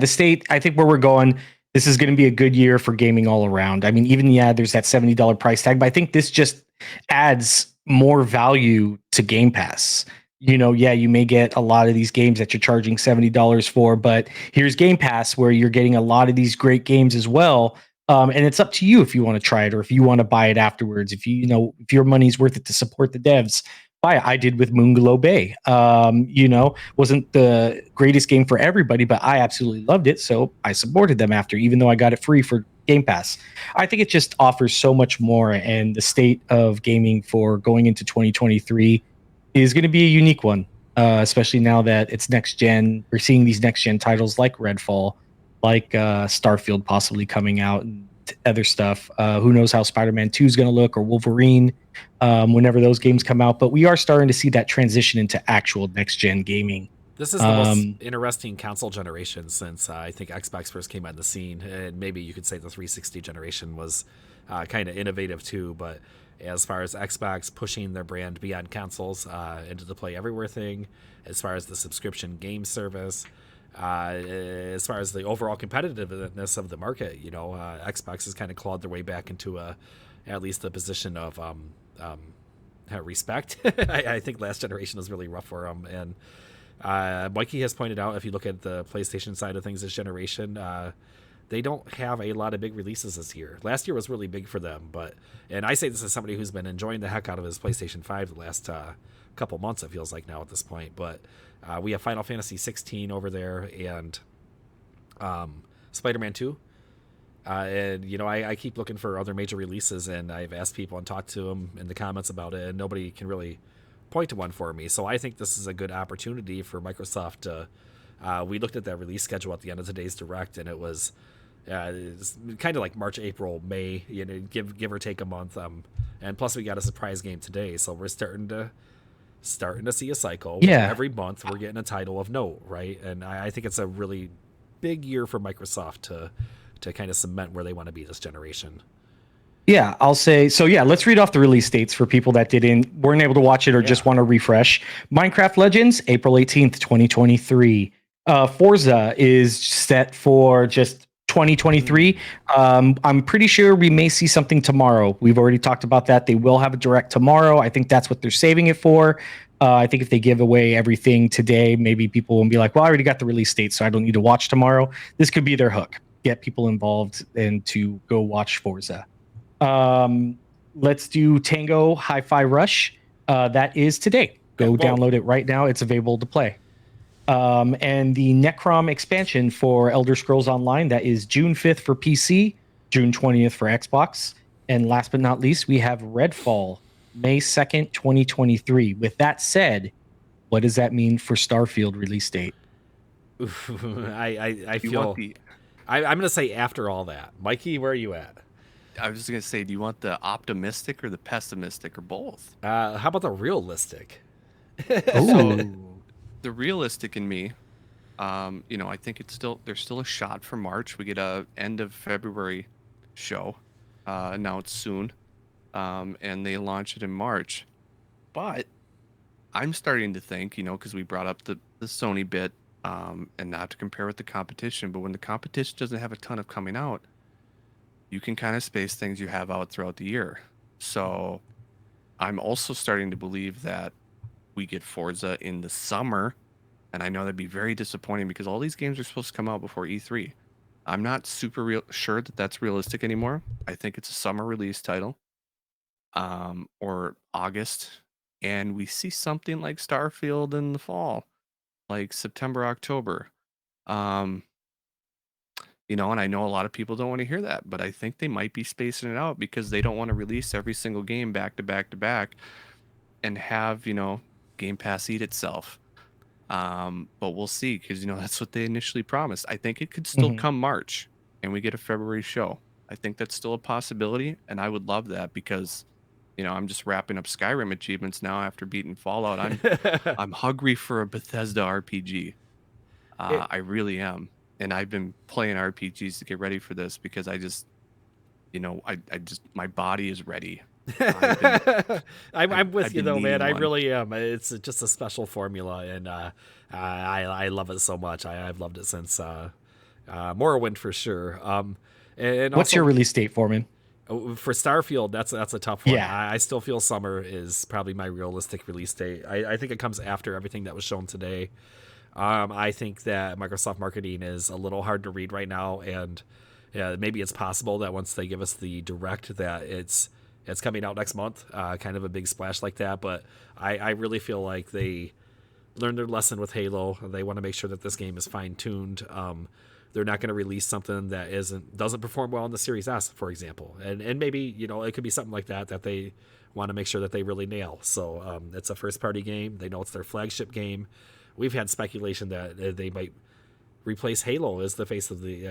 S2: state. I think where we're going. This is going to be a good year for gaming all around. I mean, even there's that $70 price tag, but I think this just adds more value to Game Pass. You may get a lot of these games that you're charging $70 for, but here's Game Pass where you're getting a lot of these great games as well. And it's up to you if you want to try it or if you want to buy it afterwards. If your money's worth it to support the devs, buy it. I did with Moonglow Bay. Wasn't the greatest game for everybody, but I absolutely loved it. So I supported them after, even though I got it free for Game Pass. I think it just offers so much more, and the state of gaming for going into 2023 is going to be a unique one, especially now that it's next gen. We're seeing these next gen titles like Redfall, like Starfield possibly coming out, and other stuff. Who knows how Spider-Man 2 is going to look, or Wolverine, whenever those games come out. But we are starting to see that transition into actual next gen gaming.
S1: This is the most interesting console generation since I think Xbox first came on the scene, and maybe you could say the 360 generation was kind of innovative too. But as far as Xbox pushing their brand beyond consoles into the Play Everywhere thing, as far as the subscription game service, as far as the overall competitiveness of the market, Xbox has kind of clawed their way back into at least a position of respect. I think last generation was really rough for them, and Mikey has pointed out, if you look at the PlayStation side of things this generation, they don't have a lot of big releases this year. Last year was really big for them, and I say this as somebody who's been enjoying the heck out of his PlayStation 5 the last couple months, it feels like now at this point. But we have Final Fantasy 16 over there, and Spider-Man 2. And I keep looking for other major releases, and I've asked people and talked to them in the comments about it, and nobody can really point to one for me. So I think this is a good opportunity for Microsoft to. We looked at that release schedule at the end of today's direct, and it's kind of like March, April, May, give or take a month. And plus we got a surprise game today, so we're starting to see a cycle.
S2: Yeah.
S1: Every month we're getting a title of note, right? And I think it's a really big year for Microsoft to kind of cement where they want to be this generation.
S2: Yeah, I'll say so. Yeah, let's read off the release dates for people that weren't able to watch it or just want to refresh. Minecraft Legends, April 18th, 2023. Forza is set for just 2023. I'm pretty sure we may see something tomorrow. We've already talked about that. They will have a direct tomorrow. I think that's what they're saving it for. I think if they give away everything today, maybe people will be like, well, I already got the release date, so I don't need to watch tomorrow. This could be their hook. Get people involved and to go watch Forza. Let's do Tango Hi-Fi Rush. That is today. Go download it right now. It's available to play. And the Necrom expansion for Elder Scrolls Online, that is June 5th for PC, June 20th for Xbox. And last but not least, we have Redfall, May 2nd, 2023. With that said, what does that mean for Starfield release date?
S1: I feel... I'm going to say after all that. Mikey, where are you at?
S3: I was just going to say, do you want the optimistic or the pessimistic or both?
S1: How about the realistic?
S3: So, the realistic in me, I think there's still a shot for March. We get a end of February show announced soon, and they launch it in March. But I'm starting to think, because we brought up the Sony bit, and not to compare with the competition, but when the competition doesn't have a ton of coming out, you can kind of space things you have out throughout the year. So I'm also starting to believe that we get Forza in the summer, and I know that'd be very disappointing because all these games are supposed to come out before E3. I'm not super sure that that's realistic anymore. I think it's a summer release title, or August, and we see something like Starfield in the fall, like September, October. And I know a lot of people don't want to hear that, but I think they might be spacing it out because they don't want to release every single game back to back to back and have, Game Pass eat itself. But we'll see, because, that's what they initially promised. I think it could still come March and we get a February show. I think that's still a possibility, and I would love that because, I'm just wrapping up Skyrim achievements now after beating Fallout. I'm hungry for a Bethesda RPG. I really am. And I've been playing RPGs to get ready for this because I just, my body is ready.
S1: I'm with you though, man. I really am. It's just a special formula, and I love it so much. I've loved it since Morrowind for sure. And
S2: What's your
S1: also
S2: release date, Foreman?
S1: for Starfield, that's a tough one.
S2: Yeah.
S1: I still feel summer is probably my realistic release date. I think it comes after everything that was shown today. I think that Microsoft marketing is a little hard to read right now, and yeah, maybe it's possible that once they give us the direct that it's coming out next month, kind of a big splash like that. But I really feel like they learned their lesson with Halo. They want to make sure that this game is fine tuned. They're not going to release something that doesn't perform well in the Series S, for example, and maybe it could be something like that they want to make sure that they really nail. So it's a first party game. They know it's their flagship game. We've had speculation that they might replace Halo as the face of the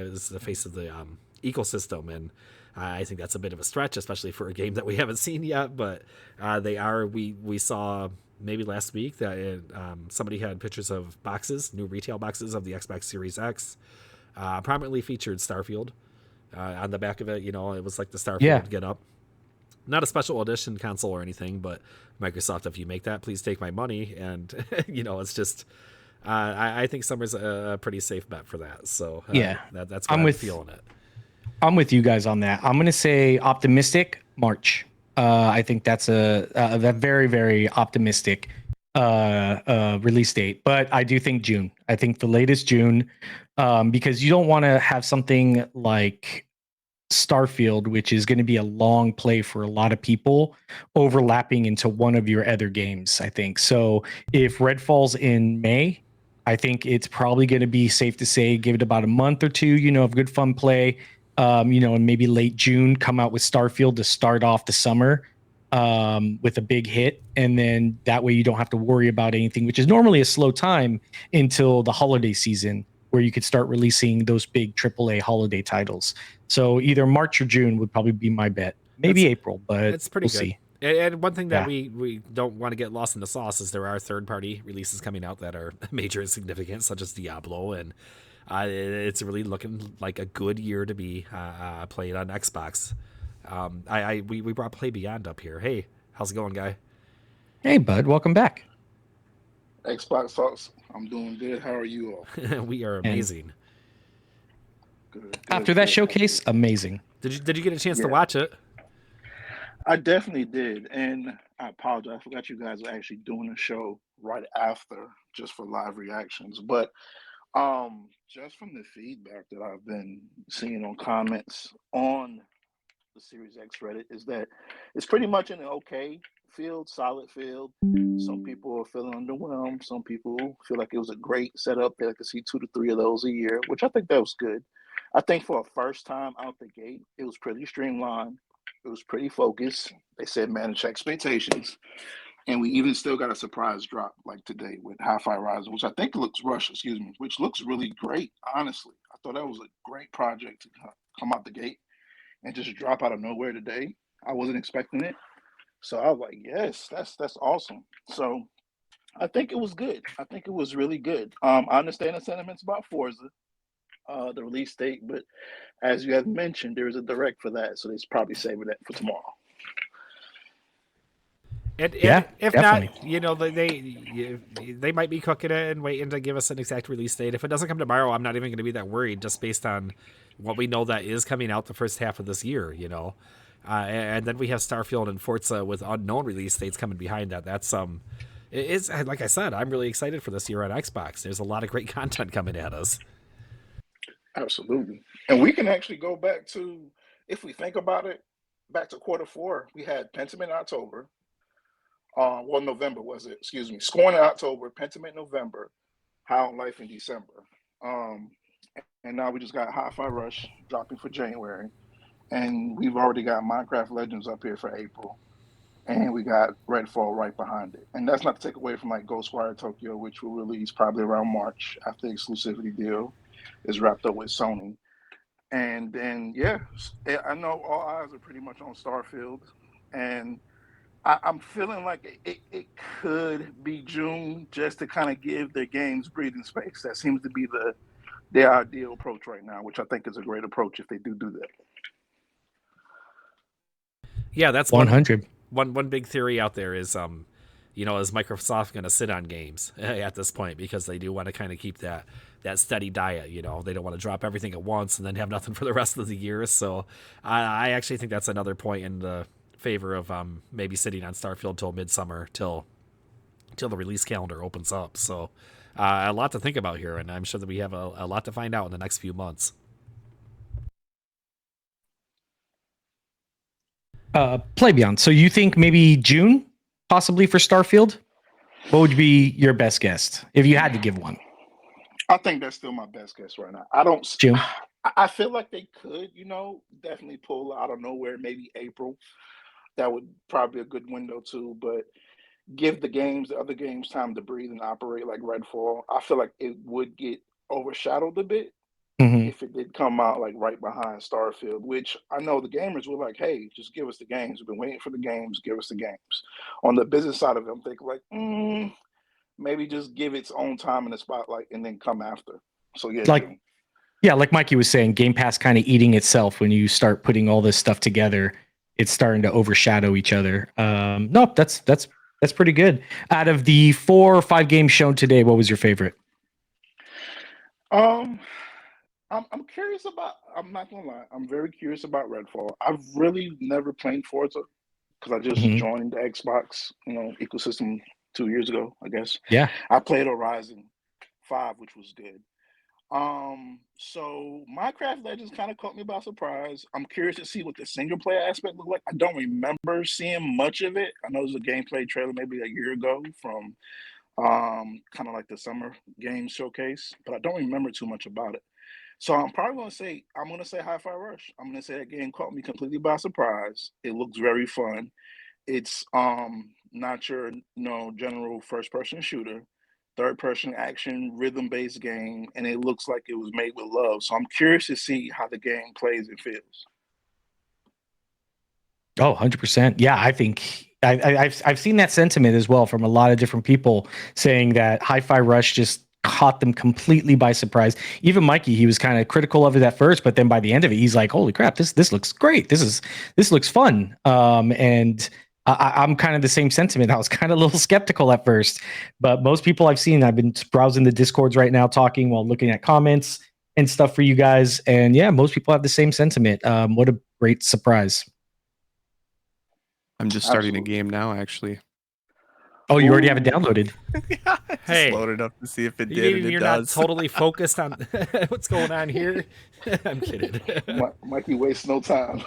S1: ecosystem, and I think that's a bit of a stretch, especially for a game that we haven't seen yet. But they are. We saw maybe last week that somebody had pictures of boxes, new retail boxes of the Xbox Series X, prominently featured Starfield on the back of it. It was like the
S2: Yeah.
S1: Starfield get up. Not a special edition console or anything, but Microsoft, if you make that, please take my money. And it's just, I think summer's a pretty safe bet for that. So
S2: Yeah.
S1: that's what I'm feeling it.
S2: I'm with you guys on that. I'm going to say optimistic March. I think that's a very, very optimistic release date. But I do think June. I think the latest June, because you don't want to have something like Starfield, which is going to be a long play for a lot of people, overlapping into one of your other games, I think. So if Redfall's in May, I think it's probably going to be safe to say give it about a month or two, of good fun play. And maybe late June, come out with Starfield to start off the summer with a big hit. And then that way you don't have to worry about anything, which is normally a slow time until the holiday season where you could start releasing those big AAA holiday titles. So either March or June would probably be my bet. Maybe April, but
S1: it's pretty
S2: we'll
S1: good.
S2: see.
S1: And one thing that
S2: Yeah.
S1: we don't want to get lost in the sauce is there are third party releases coming out that are major and significant, such as Diablo, and it's really looking like a good year to be playing on Xbox. We brought Play Beyond up here. Hey, how's it going, guy?
S2: Hey, bud, welcome back.
S4: Xbox folks, I'm doing good. How are you all?
S1: We are
S2: And
S1: amazing.
S4: Good.
S2: after that showcase, amazing.
S1: Did you get a chance to
S4: Yeah,
S1: watch it?
S4: I definitely did. And I apologize. I forgot you guys were actually doing a show right after just for live reactions. But just from the feedback that I've been seeing on comments on the Series X Reddit is that it's pretty much an okay field, solid field. Some people are feeling underwhelmed. Some people feel like it was a great setup. They like to see 2 to 3 of those a year, which I think that was good. I think for a first time out the gate, it was pretty streamlined. It was pretty focused. They said manage expectations. And we even still got a surprise drop like today with Hi-Fi Rise, which I think looks which looks really great, honestly. I thought that was a great project to come out the gate and just drop out of nowhere today. I wasn't expecting it. So I was like, yes, that's awesome. So I think it was good. I think it was really good. I understand the sentiments about Forza, the release date, but as you have mentioned, there is a direct for that, so they're probably saving that for tomorrow.
S1: And
S2: Yeah,
S1: if
S2: definitely.
S1: not, they might be cooking it and waiting to give us an exact release date. If it doesn't come tomorrow, I'm not even going to be that worried, just based on what we know that is coming out the first half of this year. And then we have Starfield and Forza with unknown release dates coming behind that. That's it's like I said, I'm really excited for this year on Xbox. There's a lot of great content coming at us.
S4: Absolutely. And we can actually go back to, if we think about it, back to quarter 4. We had Pentiment in October. November was it? Excuse me. Scorn in October, Pentiment November, How Life in December. Um, and now we just got Hi-Fi Rush dropping for January. And we've already got Minecraft Legends up here for April. And we got Redfall right behind it. And that's not to take away from like Ghostwire Tokyo, which will release probably around March after the exclusivity deal is wrapped up with Sony. And then, I know all eyes are pretty much on Starfield. And I'm feeling like it could be June just to kind of give their games breathing space. That seems to be their ideal approach right now, which I think is a great approach if they do that.
S1: Yeah, that's
S2: 100.
S1: one big theory out there is is Microsoft going to sit on games at this point, because they do want to kind of keep that steady diet. They don't want to drop everything at once and then have nothing for the rest of the year. So I actually think that's another point in the favor of maybe sitting on Starfield till midsummer, till the release calendar opens up. So a lot to think about here, and I'm sure that we have a lot to find out in the next few months.
S2: Play Beyond. So you think maybe June, possibly, for Starfield? What would be your best guess if you had to give one?
S4: I think that's still my best guess right now. I don't.
S2: June.
S4: I feel like they could, definitely pull out of nowhere, maybe April. That would probably be a good window too. But give the other games, time to breathe and operate, like Redfall. I feel like it would get overshadowed a bit if it did come out like right behind Starfield, which I know the gamers were like, hey, just give us the games. We've been waiting for the games, give us the games. On the business side of it, I'm thinking like, maybe just give its own time in the spotlight and then come after. So yeah,
S2: Like,
S4: June.
S2: yeah, like Mikey was saying, Game Pass kind of eating itself when you start putting all this stuff together. It's starting to overshadow each other. No, that's pretty good. Out of the 4 or 5 games shown today, what was your favorite?
S4: I'm curious about. I'm not gonna lie. I'm very curious about Redfall. I've really never played Forza because I just joined the Xbox, ecosystem 2 years ago, I guess.
S2: Yeah.
S4: I played Horizon 5, which was good. So Minecraft Legends kind of caught me by surprise. I'm curious to see what the single player aspect looked like. I don't remember seeing much of it. I know there's a gameplay trailer maybe a year ago from kind of like the summer game showcase, but I don't remember too much about it. So I'm probably gonna say Hi-Fi Rush. I'm gonna say that game caught me completely by surprise. It looks very fun. It's not your general first person shooter, third person action rhythm based game, and it looks like it was made with love. So I'm curious to see how the game plays and feels.
S2: Oh, 100%. Yeah, I think I've seen that sentiment as well from a lot of different people saying that Hi-Fi Rush just caught them completely by surprise. Even Mikey, he was kind of critical of it at first, but then by the end of it, he's like, "Holy crap, this looks great. This looks fun." And I'm kind of the same sentiment. I was kind of a little skeptical at first, but most people I've seen, I've been browsing the Discords right now, talking while looking at comments and stuff for you guys, and yeah, most people have the same sentiment. What a great surprise!
S3: I'm just starting
S4: Absolutely.
S3: a game now, actually.
S2: Oh, you already have it downloaded.
S3: Yeah, I
S1: Hey,
S3: just loaded up to see if it did, and it
S1: You're
S3: does.
S1: not totally focused on what's going on here. I'm kidding.
S4: Mikey wastes no time.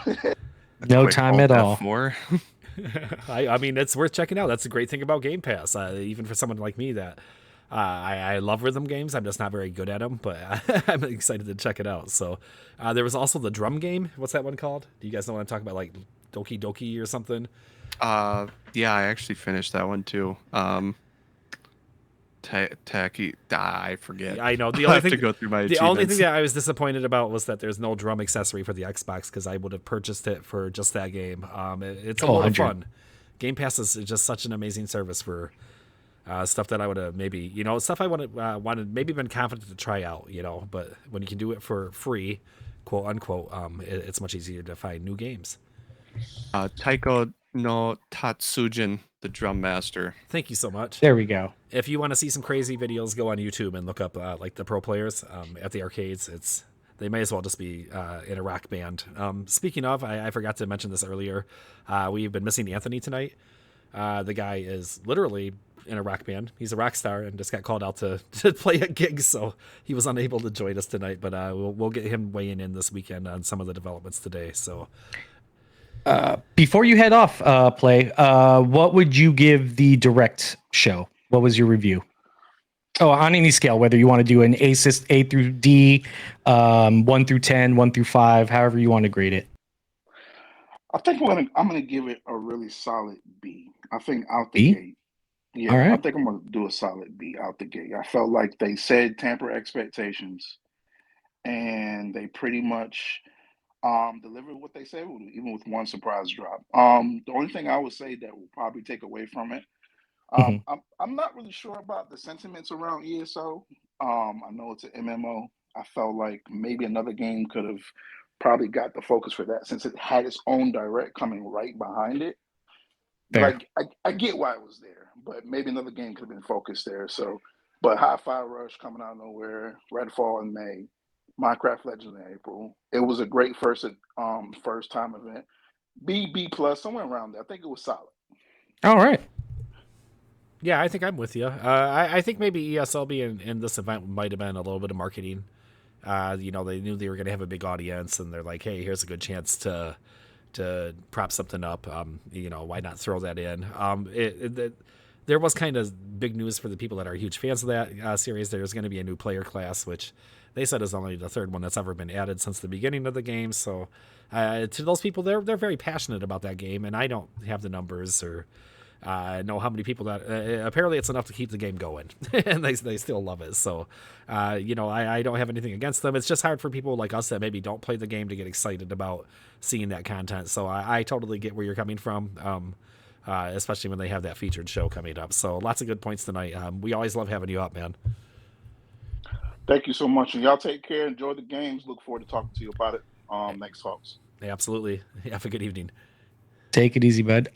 S2: No
S3: Quick
S2: time
S3: Alt
S2: at all.
S3: F4.
S1: I mean, it's worth checking out. That's the great thing about Game Pass. Even for someone like me that I love rhythm games, I'm just not very good at them, but I'm excited to check it out. So there was also the drum game. What's that one called? Do you guys know what I'm talking about? Like Doki Doki or something?
S3: Yeah, I actually finished that one too. Tacky, I forget.
S1: I know.
S3: I have to go through my
S1: the only thing
S3: achievements.
S1: that I was disappointed about was that there's no drum accessory for the Xbox, because I would have purchased it for just that game. It's a lot of fun. Game Pass is just such an amazing service for stuff that I would have maybe, stuff I wanted maybe been confident to try out, but when you can do it for free, quote unquote, it's much easier to find new games.
S3: Taiko no Tatsujin, the drum master.
S1: Thank you so much.
S2: There we go.
S1: If you want to see some crazy videos, go on YouTube and look up like the pro players at the arcades. They may as well just be in a rock band. Speaking of, I forgot to mention this earlier. We've been missing Anthony tonight. The guy is literally in a rock band. He's a rock star and just got called out to play at gigs, so he was unable to join us tonight. But we'll get him weighing in this weekend on some of the developments today. So
S2: before you head off, Play, what would you give the direct show? What was your review? Oh, on any scale, whether you want to do an A through D, 1 through 10, 1 through 5, however you want to grade it.
S4: I think I'm gonna give it a really solid B. I think out the
S2: B?
S4: gate. Yeah,
S2: All right.
S4: I think I'm gonna do a solid B out the gate. I felt like they said temper expectations, and they pretty much delivered what they said, even with one surprise drop. The only thing I would say that will probably take away from it, I'm not really sure about the sentiments around ESO. I know it's an MMO. I felt like maybe another game could have probably got the focus for that, since it had its own direct coming right behind it.
S2: Fair.
S4: like I get why it was there, but maybe another game could have been focused there. So, but Hi-Fi Rush coming out of nowhere, Redfall in May, Minecraft Legends in April. It was a great first time event. B plus somewhere around there. I think it was solid.
S2: All right.
S1: Yeah, I think I'm with you. I think maybe ESL being in this event might have been a little bit of marketing. You know, they knew they were going to have a big audience, and they're like, "Hey, here's a good chance to prop something up. You know, why not throw that in?" There was kind of big news for the people that are huge fans of that series. There's going to be a new player class, which they said is only the third one that's ever been added since the beginning of the game. So, to those people, they're very passionate about that game, and I don't have the numbers or know how many people that apparently it's enough to keep the game going and they still love it. So you know, I don't have anything against them. It's just hard for people like us that maybe don't play the game to get excited about seeing that content. So I totally get where you're coming from, especially when they have that featured show coming up. So lots of good points tonight. We always love having you up, man.
S4: Thank you so much, and y'all take care. Enjoy the games. Look forward to talking to you about it next talks.
S1: Yeah, absolutely. Have a good evening.
S2: Take it easy, bud.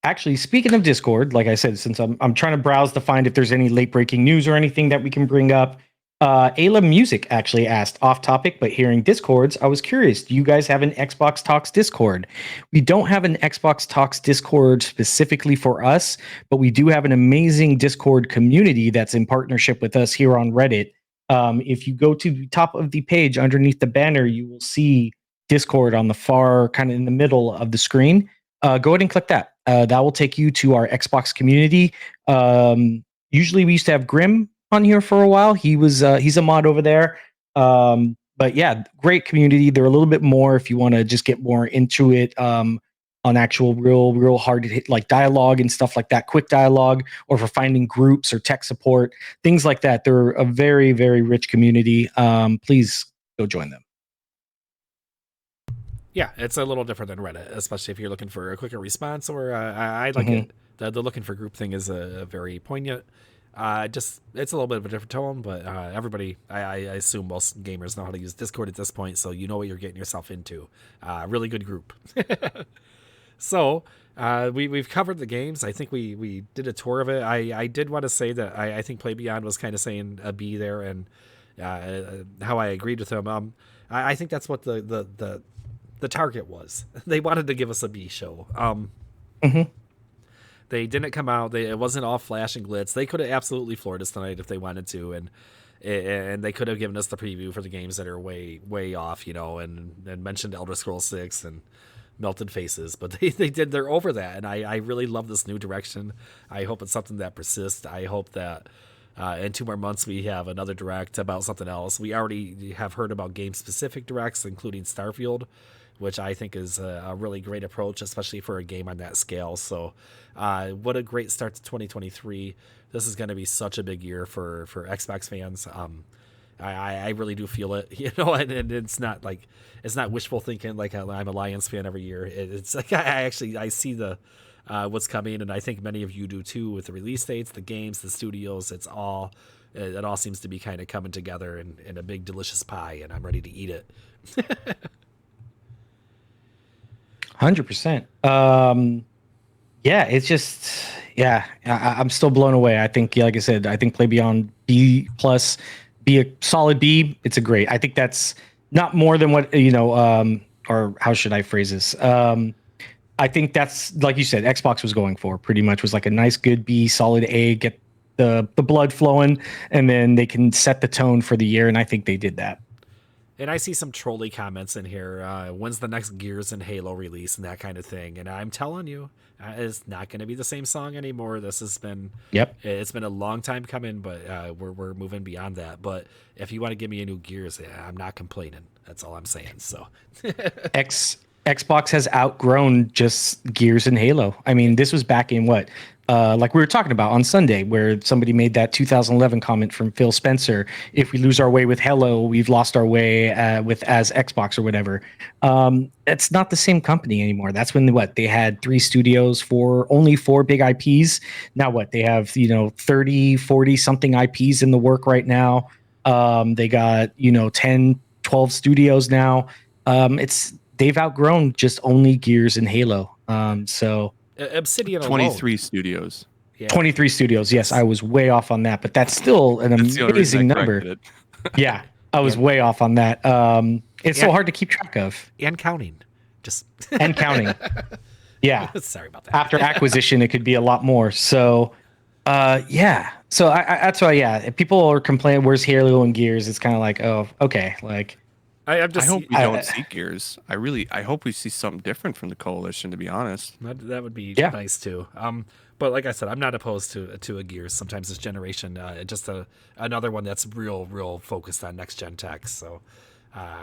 S2: Actually, speaking of Discord, like I said, since I'm trying to browse to find if there's any late breaking news or anything that we can bring up. Ayla Music actually asked, off topic, but hearing Discords, I was curious, do you guys have an Xbox Talks Discord? We don't have an Xbox Talks Discord specifically for us, but we do have an amazing Discord community that's in partnership with us here on Reddit. If you go to the top of the page underneath the banner, you will see Discord on the far, kind of in the middle of the screen. Go ahead and click that. That will take you to our Xbox community. Usually we used to have Grim on here for a while. He's a mod over there. But yeah, great community. They're a little bit more if you want to just get more into it on actual real hard to hit like dialogue and stuff like that, quick dialogue, or for finding groups or tech support, things like that. They're a very, very rich community. Please go join them.
S1: Yeah, it's a little different than Reddit, especially if you're looking for a quicker response. Or I like it. The looking for group thing is a very poignant. Just it's a little bit of a different tone, but everybody, I assume most gamers know how to use Discord at this point, so you know what you're getting yourself into. Really good group. So we've covered the games. I think we did a tour of it. I did want to say that I think Play Beyond was kind of saying a B there, and how I agreed with him. I think that's what the target was. They wanted to give us a B show. They didn't come out. It wasn't all flash and glitz. They could have absolutely floored us tonight if they wanted to, and they could have given us the preview for the games that are way off, you know, and mentioned Elder Scrolls 6 and Melted Faces, but they're over that, and I really love this new direction. I hope it's something that persists. I hope that in 2 more months we have another direct about something else. We already have heard about game-specific directs, including Starfield, which I think is a really great approach, especially for a game on that scale. So what a great start to 2023. This is going to be such a big year for Xbox fans. I really do feel it, you know, and it's not wishful thinking like I'm a Lions fan every year. It's like I see the what's coming, and I think many of you do too, with the release dates, the games, the studios. It all seems to be kind of coming together in a big delicious pie, and I'm ready to eat it.
S2: 100%. Yeah, it's just, I'm still blown away. I think, like I said, I think Play Beyond B plus, be a solid B. It's a great. I think that's not more than what, you know, or how should I phrase this? I think that's, like you said, Xbox was going for pretty much, was like a nice, good B, solid A, get the blood flowing, and then they can set the tone for the year. And I think they did that.
S1: And I see some trolly comments in here. When's the next Gears and Halo release and that kind of thing? And I'm telling you, it's not going to be the same song anymore. This has been, it's been a long time coming, but we're moving beyond that. But if you want to give me a new Gears, I'm not complaining. That's all I'm saying. So
S2: Xbox has outgrown just Gears and Halo. I mean, this was back in what? Like we were talking about on Sunday, where somebody made that 2011 comment from Phil Spencer. If we lose our way with Halo, we've lost our way as Xbox or whatever. It's not the same company anymore. That's when they had 3 studios for only 4 big IPs. Now they have 30, 40 something IPs in the work right now. They got 10, 12 studios now. They've outgrown just only Gears and Halo. So
S1: Obsidian alone.
S3: 23 studios.
S1: Yeah.
S2: 23 studios. Yes, I was way off on that, but that's still an
S3: That's the only reason
S2: amazing
S3: I
S2: number.
S3: corrected it.
S2: Yeah, I was
S1: Yeah.
S2: way off on that. It's so
S1: Yeah.
S2: hard to keep track of
S1: And counting. Just
S2: and counting. Yeah.
S1: Sorry about that.
S2: After acquisition, it could be a lot more. So, yeah. So I that's why, yeah. If people are complaining, where's Halo and Gears? It's kind of like, oh, okay. Like,
S1: I'm
S3: I
S1: just.
S3: hope we
S2: I-
S3: don't see Gears. I hope we see something different from the Coalition, to be honest.
S1: That would be
S2: Yeah.
S1: nice too. But like I said, I'm not opposed to a Gears. Sometimes this generation, just another one that's real focused on next gen tech. So,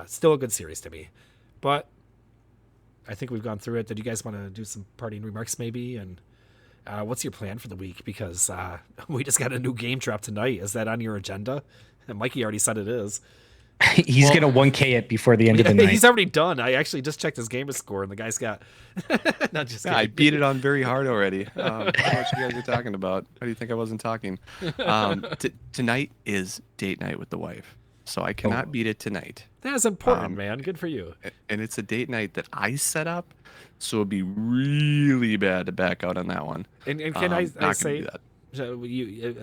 S1: still a good series to me. But I think we've gone through it. Did you guys want to do some parting remarks maybe? And what's your plan for the week? Because we just got a new game drop tonight. Is that on your agenda? And Mikey already said it is.
S2: he's gonna 1K it before the end of the night.
S1: He's already done. I actually just checked his gamer score, and the guy's got. Not just.
S3: Yeah, I
S1: kidding.
S3: beat it on very hard already. I don't know what you guys are talking about. How do you think I wasn't talking? Tonight is date night with the wife, so I cannot beat it tonight.
S1: That's important, man. Good for you.
S3: And it's a date night that I set up, so it'd be really bad to back out on that one.
S1: And can I
S3: not gonna
S1: say,
S3: do that.
S1: so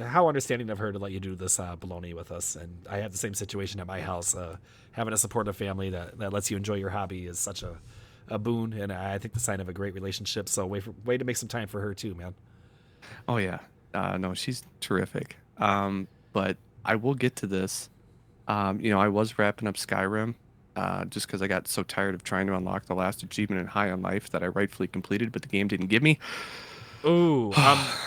S1: how understanding of her to let you do this baloney with us? And I have the same situation at my house. Having a supportive family that lets you enjoy your hobby is such a boon, and I think the sign of a great relationship. So way to make some time for her too, man.
S3: Oh yeah, no, she's terrific. But I will get to this. I was wrapping up Skyrim, just because I got so tired of trying to unlock the last achievement in High on Life that I rightfully completed, but the game didn't give me.
S1: Ooh,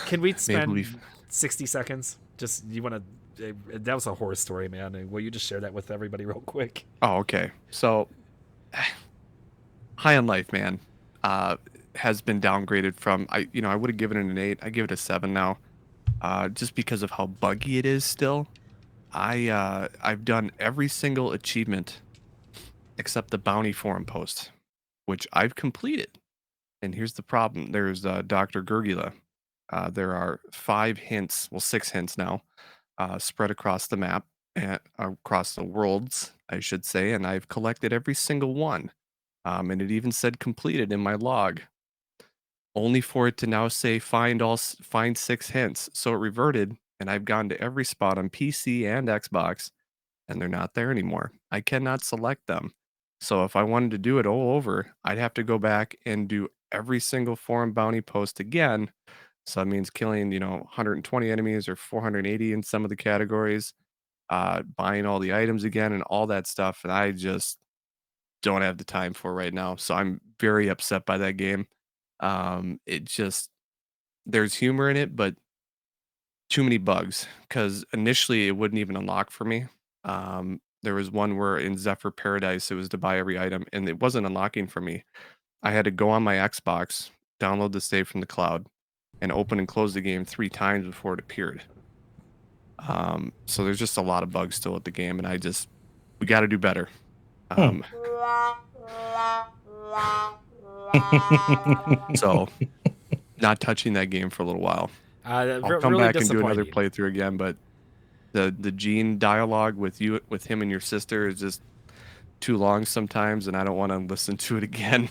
S1: can we spend
S3: believe.
S1: 60 seconds? Just you want to? That was a horror story, man. And will you just share that with everybody real quick?
S3: Oh, okay. So, High on Life, man, has been downgraded from I would have given it an 8. I give it a 7 now, just because of how buggy it is still. I've done every single achievement except the bounty forum post, which I've completed. And here's the problem: there's Dr. Gurgula. There are 5 hints, well, 6 hints now, spread across the map and across the worlds, I should say, and I've collected every single one. And it even said completed in my log, only for it to now say find 6 hints. So it reverted, and I've gone to every spot on PC and Xbox, and they're not there anymore. I cannot select them. So if I wanted to do it all over, I'd have to go back and do every single forum bounty post again. So that means killing, 120 enemies or 480 in some of the categories, buying all the items again and all that stuff. And I just don't have the time for right now. So I'm very upset by that game. There's humor in it, but too many bugs, because initially it wouldn't even unlock for me. There was one where in Zephyr Paradise, it was to buy every item and it wasn't unlocking for me. I had to go on my Xbox, download the save from the cloud, and open and close the game 3 times before it appeared. So there's just a lot of bugs still at the game, and we got to do better. So not touching that game for a little while. I'll come
S1: really
S3: back and do another
S1: disappointing.
S3: playthrough again, but the Gene dialogue with him and your sister is just too long sometimes, and I don't want to listen to it again.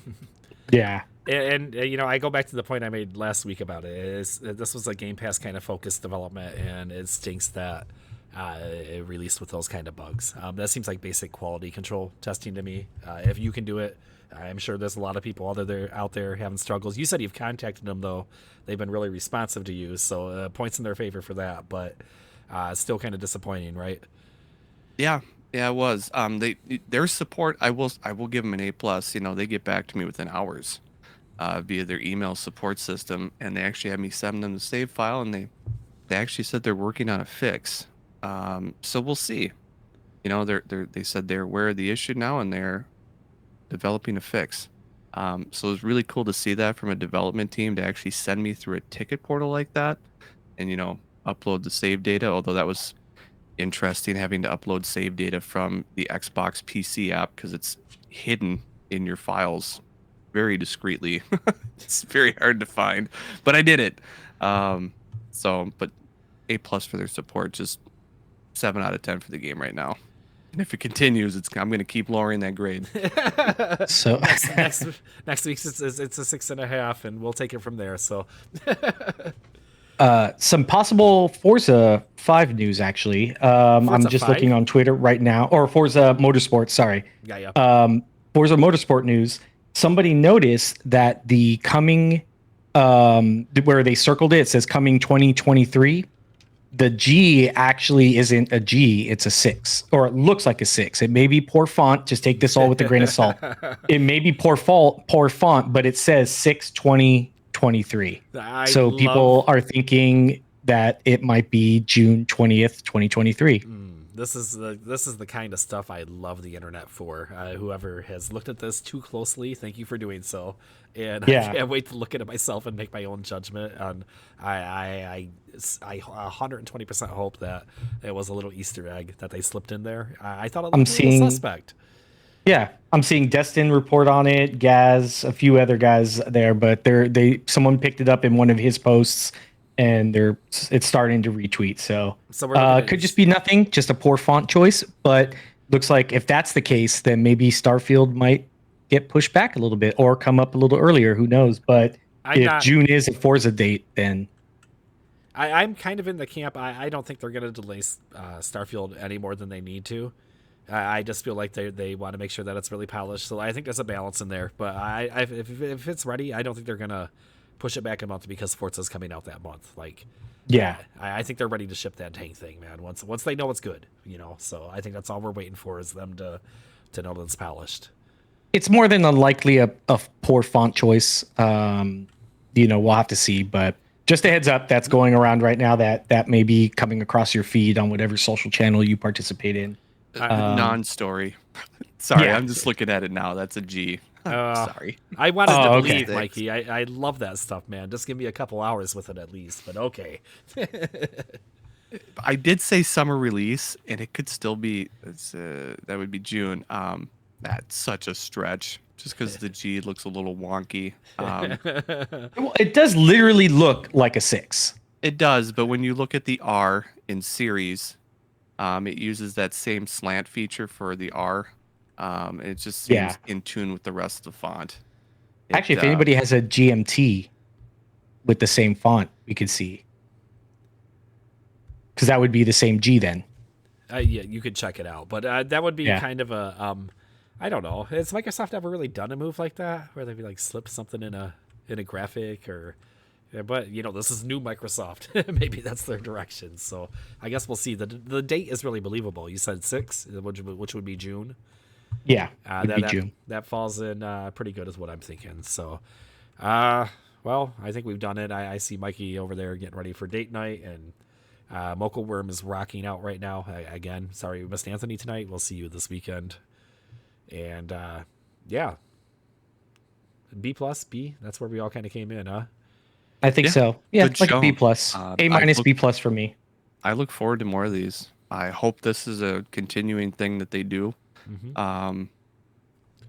S2: Yeah.
S1: And I go back to the point I made last week about it. This was a Game Pass kind of focused development, and it stinks that it released with those kind of bugs. That seems like basic quality control testing to me. If you can do it, I'm sure there's a lot of people out there having struggles. You said you've contacted them, though. They've been really responsive to you, so points in their favor for that. But still kind of disappointing, right?
S3: Yeah, it was. Their support, I will give them an A+. They get back to me within hours via their email support system, and they actually had me send them the save file, and they actually said they're working on a fix. So we'll see. They said they're aware of the issue now, and they're developing a fix. So it was really cool to see that from a development team, to actually send me through a ticket portal like that, and upload the save data. Although that was interesting, having to upload save data from the Xbox PC app, because it's hidden in your files very discreetly. It's very hard to find, but I did it. But A+ for their support. Just 7 out of 10 for the game right now. And if it continues, I'm going to keep lowering that grade.
S2: So
S1: next week it's a 6.5, and we'll take it from there. So
S2: some possible Forza 5 news, actually. I'm
S1: Forza
S2: just
S1: 5?
S2: looking on Twitter right now, or Forza Motorsport, sorry.
S1: yeah.
S2: Forza Motorsport news. Somebody noticed that the coming, where they circled it, it says coming 2023. The G actually isn't a G, it's a 6, or it looks like a 6. It may be poor font. Just take this all with a grain of salt. It may be poor font, but it says 6/20/23. So people are thinking that it might be June 20th, 2023.
S1: This is the kind of stuff I love the internet for. Whoever has looked at this too closely, thank you for doing so. And
S2: Yeah.
S1: I can't wait to look at it myself and make my own judgment. And I 120% hope that it was a little Easter egg that they slipped in there. I thought it looked a little suspect.
S2: Yeah, I'm seeing Destin report on it, Gaz, a few other guys there, but someone picked it up in one of his posts, and it's starting to retweet. So could just be nothing, just a poor font choice. But looks like if that's the case, then maybe Starfield might get pushed back a little bit or come up a little earlier. Who knows? But if June is a Forza date, then
S1: I'm kind of in the camp. I don't think they're going to delay Starfield any more than they need to. I just feel like they want to make sure that it's really polished. So I think there's a balance in there. But if it's ready, I don't think they're going to push it back a month because Forza's coming out that month. Like,
S2: yeah,
S1: I think they're ready to ship that tank thing, man. Once they know it's good, So I think that's all we're waiting for is them to know that it's polished.
S2: It's more than unlikely a poor font choice. We'll have to see, but just a heads up that's going around right now that may be coming across your feed on whatever social channel you participate in.
S3: Non-story. Sorry,
S2: yeah.
S3: I'm just looking at it now. That's a G. Sorry.
S1: I wanted to believe, Mikey. I love that stuff, man. Just give me a couple hours with it at least, but okay.
S3: I did say summer release, and it could still be, that would be June. That's such a stretch, just because the G looks a little wonky.
S2: Well, it does literally look like a 6.
S3: It does, but when you look at the R in series, it uses that same slant feature for the R. It just seems in tune with the rest of the font.
S2: Actually, if anybody has a GMT with the same font, we could see. Because that would be the same G then.
S1: Yeah, you could check it out. But that would be kind of a... I don't know. Has Microsoft ever really done a move like that? Where they'd be like slip something in a graphic or... Yeah, but this is new Microsoft. Maybe that's their direction. So I guess we'll see. The date is really believable. You said 6, which would be June.
S2: Yeah, would be June.
S1: That falls in pretty good is what I'm thinking. So, well, I think we've done it. I see Mikey over there getting ready for date night, and Mocha Worm is rocking out right now. Again, sorry we missed Anthony tonight. We'll see you this weekend. And yeah, B+, that's where we all kind of came in, huh?
S2: I think so. Yeah, it's like a B+. A- B+ for me.
S3: I look forward to more of these. I hope this is a continuing thing that they do.
S1: Mm-hmm.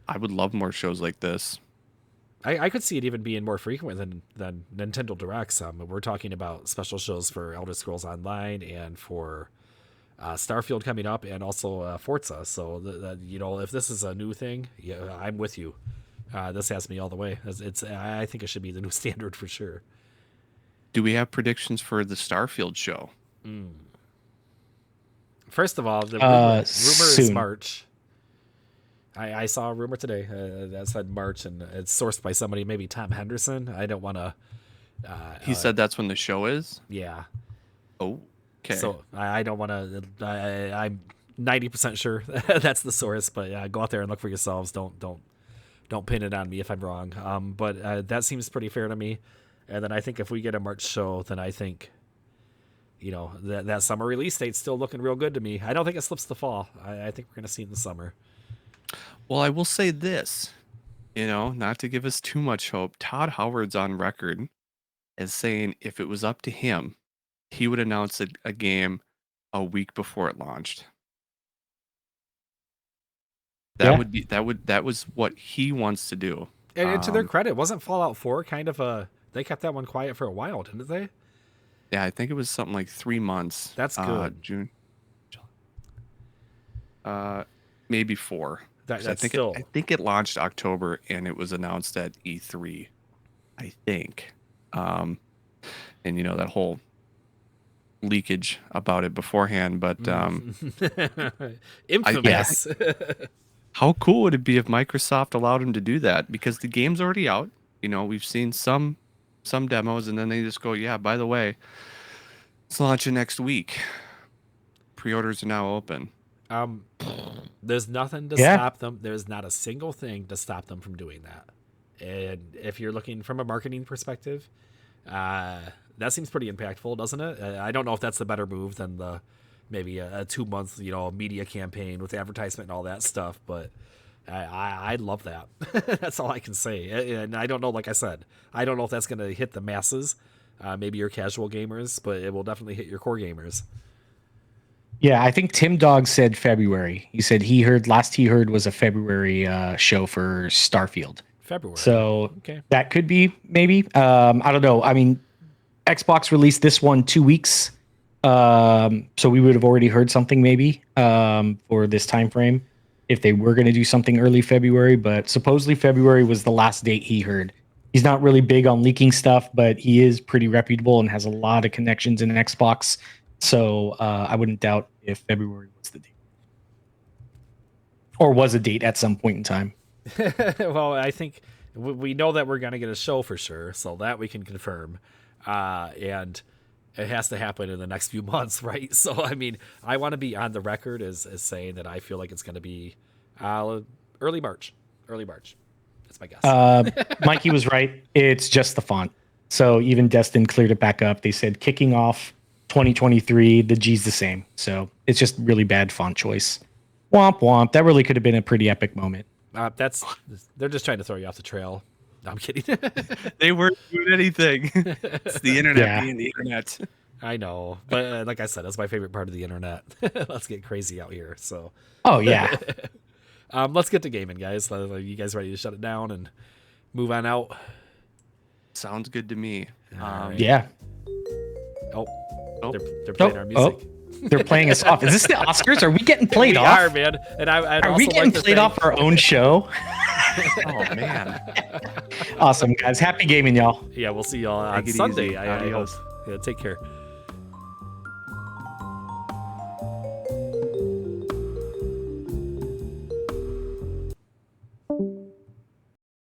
S3: I would love more shows like this.
S1: I could see it even being more frequent than Nintendo Directs. We're talking about special shows for Elder Scrolls Online and for Starfield coming up, and also Forza. So if this is a new thing, yeah, I'm with you. This has me all the way. I think it should be the new standard for sure.
S3: Do we have predictions for the Starfield show?
S1: First of all, the rumor is March. I saw a rumor today that said March, and it's sourced by somebody, maybe Tom Henderson. I don't want to...
S3: he said that's when the show is?
S1: Yeah.
S3: Oh, okay.
S1: So I don't want to... I'm 90% sure that's the source, but go out there and look for yourselves. Don't pin it on me if I'm wrong. But that seems pretty fair to me. And then I think if we get a March show, then I think, that summer release date's still looking real good to me. I don't think it slips to fall. I think we're going to see it in the summer.
S3: Well, I will say this, not to give us too much hope. Todd Howard's on record as saying if it was up to him, he would announce a game a week before it launched. That was what he wants to do.
S1: And to their credit, wasn't Fallout 4 kind of they kept that one quiet for a while, didn't they?
S3: Yeah, I think it was something like 3 months.
S1: That's good.
S3: June. maybe 4.
S1: That's
S3: I think
S1: still.
S3: I think it launched October and it was announced at E3. I think, and that whole leakage about it beforehand. But
S1: Infamous.
S3: how cool would it be if Microsoft allowed them to do that? Because the game's already out. We've seen some demos, and then they just go, yeah, by the way, it's launching next week. Pre-orders are now open.
S1: There's nothing to
S2: Yeah.
S1: stop them. There's not a single thing to stop them from doing that. And if you're looking from a marketing perspective, that seems pretty impactful, doesn't it? I don't know if that's the better move than maybe a 2-month media campaign with advertisement and all that stuff, but I love that. That's all I can say. And I don't know, like I said, I don't know if that's going to hit the masses, maybe your casual gamers, but it will definitely hit your core gamers.
S2: Yeah, I think Tim Dog said February. He said he heard was a February show for Starfield.
S1: February.
S2: So
S1: okay,
S2: that could be maybe. I don't know. I mean, Xbox released this one 2 weeks, so we would have already heard something maybe for this time frame if they were going to do something early February. But supposedly February was the last date he heard. He's not really big on leaking stuff, but he is pretty reputable and has a lot of connections in Xbox. So I wouldn't doubt if February was the date, or was a date at some point in time.
S1: Well, I think we know that we're going to get a show for sure, so that we can confirm. And it has to happen in the next few months, right? So, I mean, I want to be on the record as saying that I feel like it's going to be early March. Early March. That's my guess.
S2: Mikey was right. It's just the font. So even Destin cleared it back up. They said kicking off 2023, the G's the same. So it's just really bad font choice. Womp womp. That really could have been a pretty epic moment.
S1: They're just trying to throw you off the trail. No, I'm kidding.
S3: They weren't doing anything. It's the internet being the internet.
S1: I know, but like I said, that's my favorite part of the internet. Let's get crazy out here. So.
S2: Oh yeah.
S1: Let's get to gaming, guys. Are you guys ready to shut it down and move on out?
S3: Sounds good to me.
S1: Right.
S2: Yeah.
S1: Oh, they're playing our music.
S2: They're playing us off. Is this the Oscars? Are we getting played off?
S1: We are, man. And
S2: are we getting played off our own show?
S3: Oh man.
S2: Awesome, guys. Happy gaming, y'all.
S1: Yeah, we'll see y'all on
S3: Take it
S1: Sunday.
S3: easy.
S1: I hope.
S3: Adios.
S1: Yeah, take care.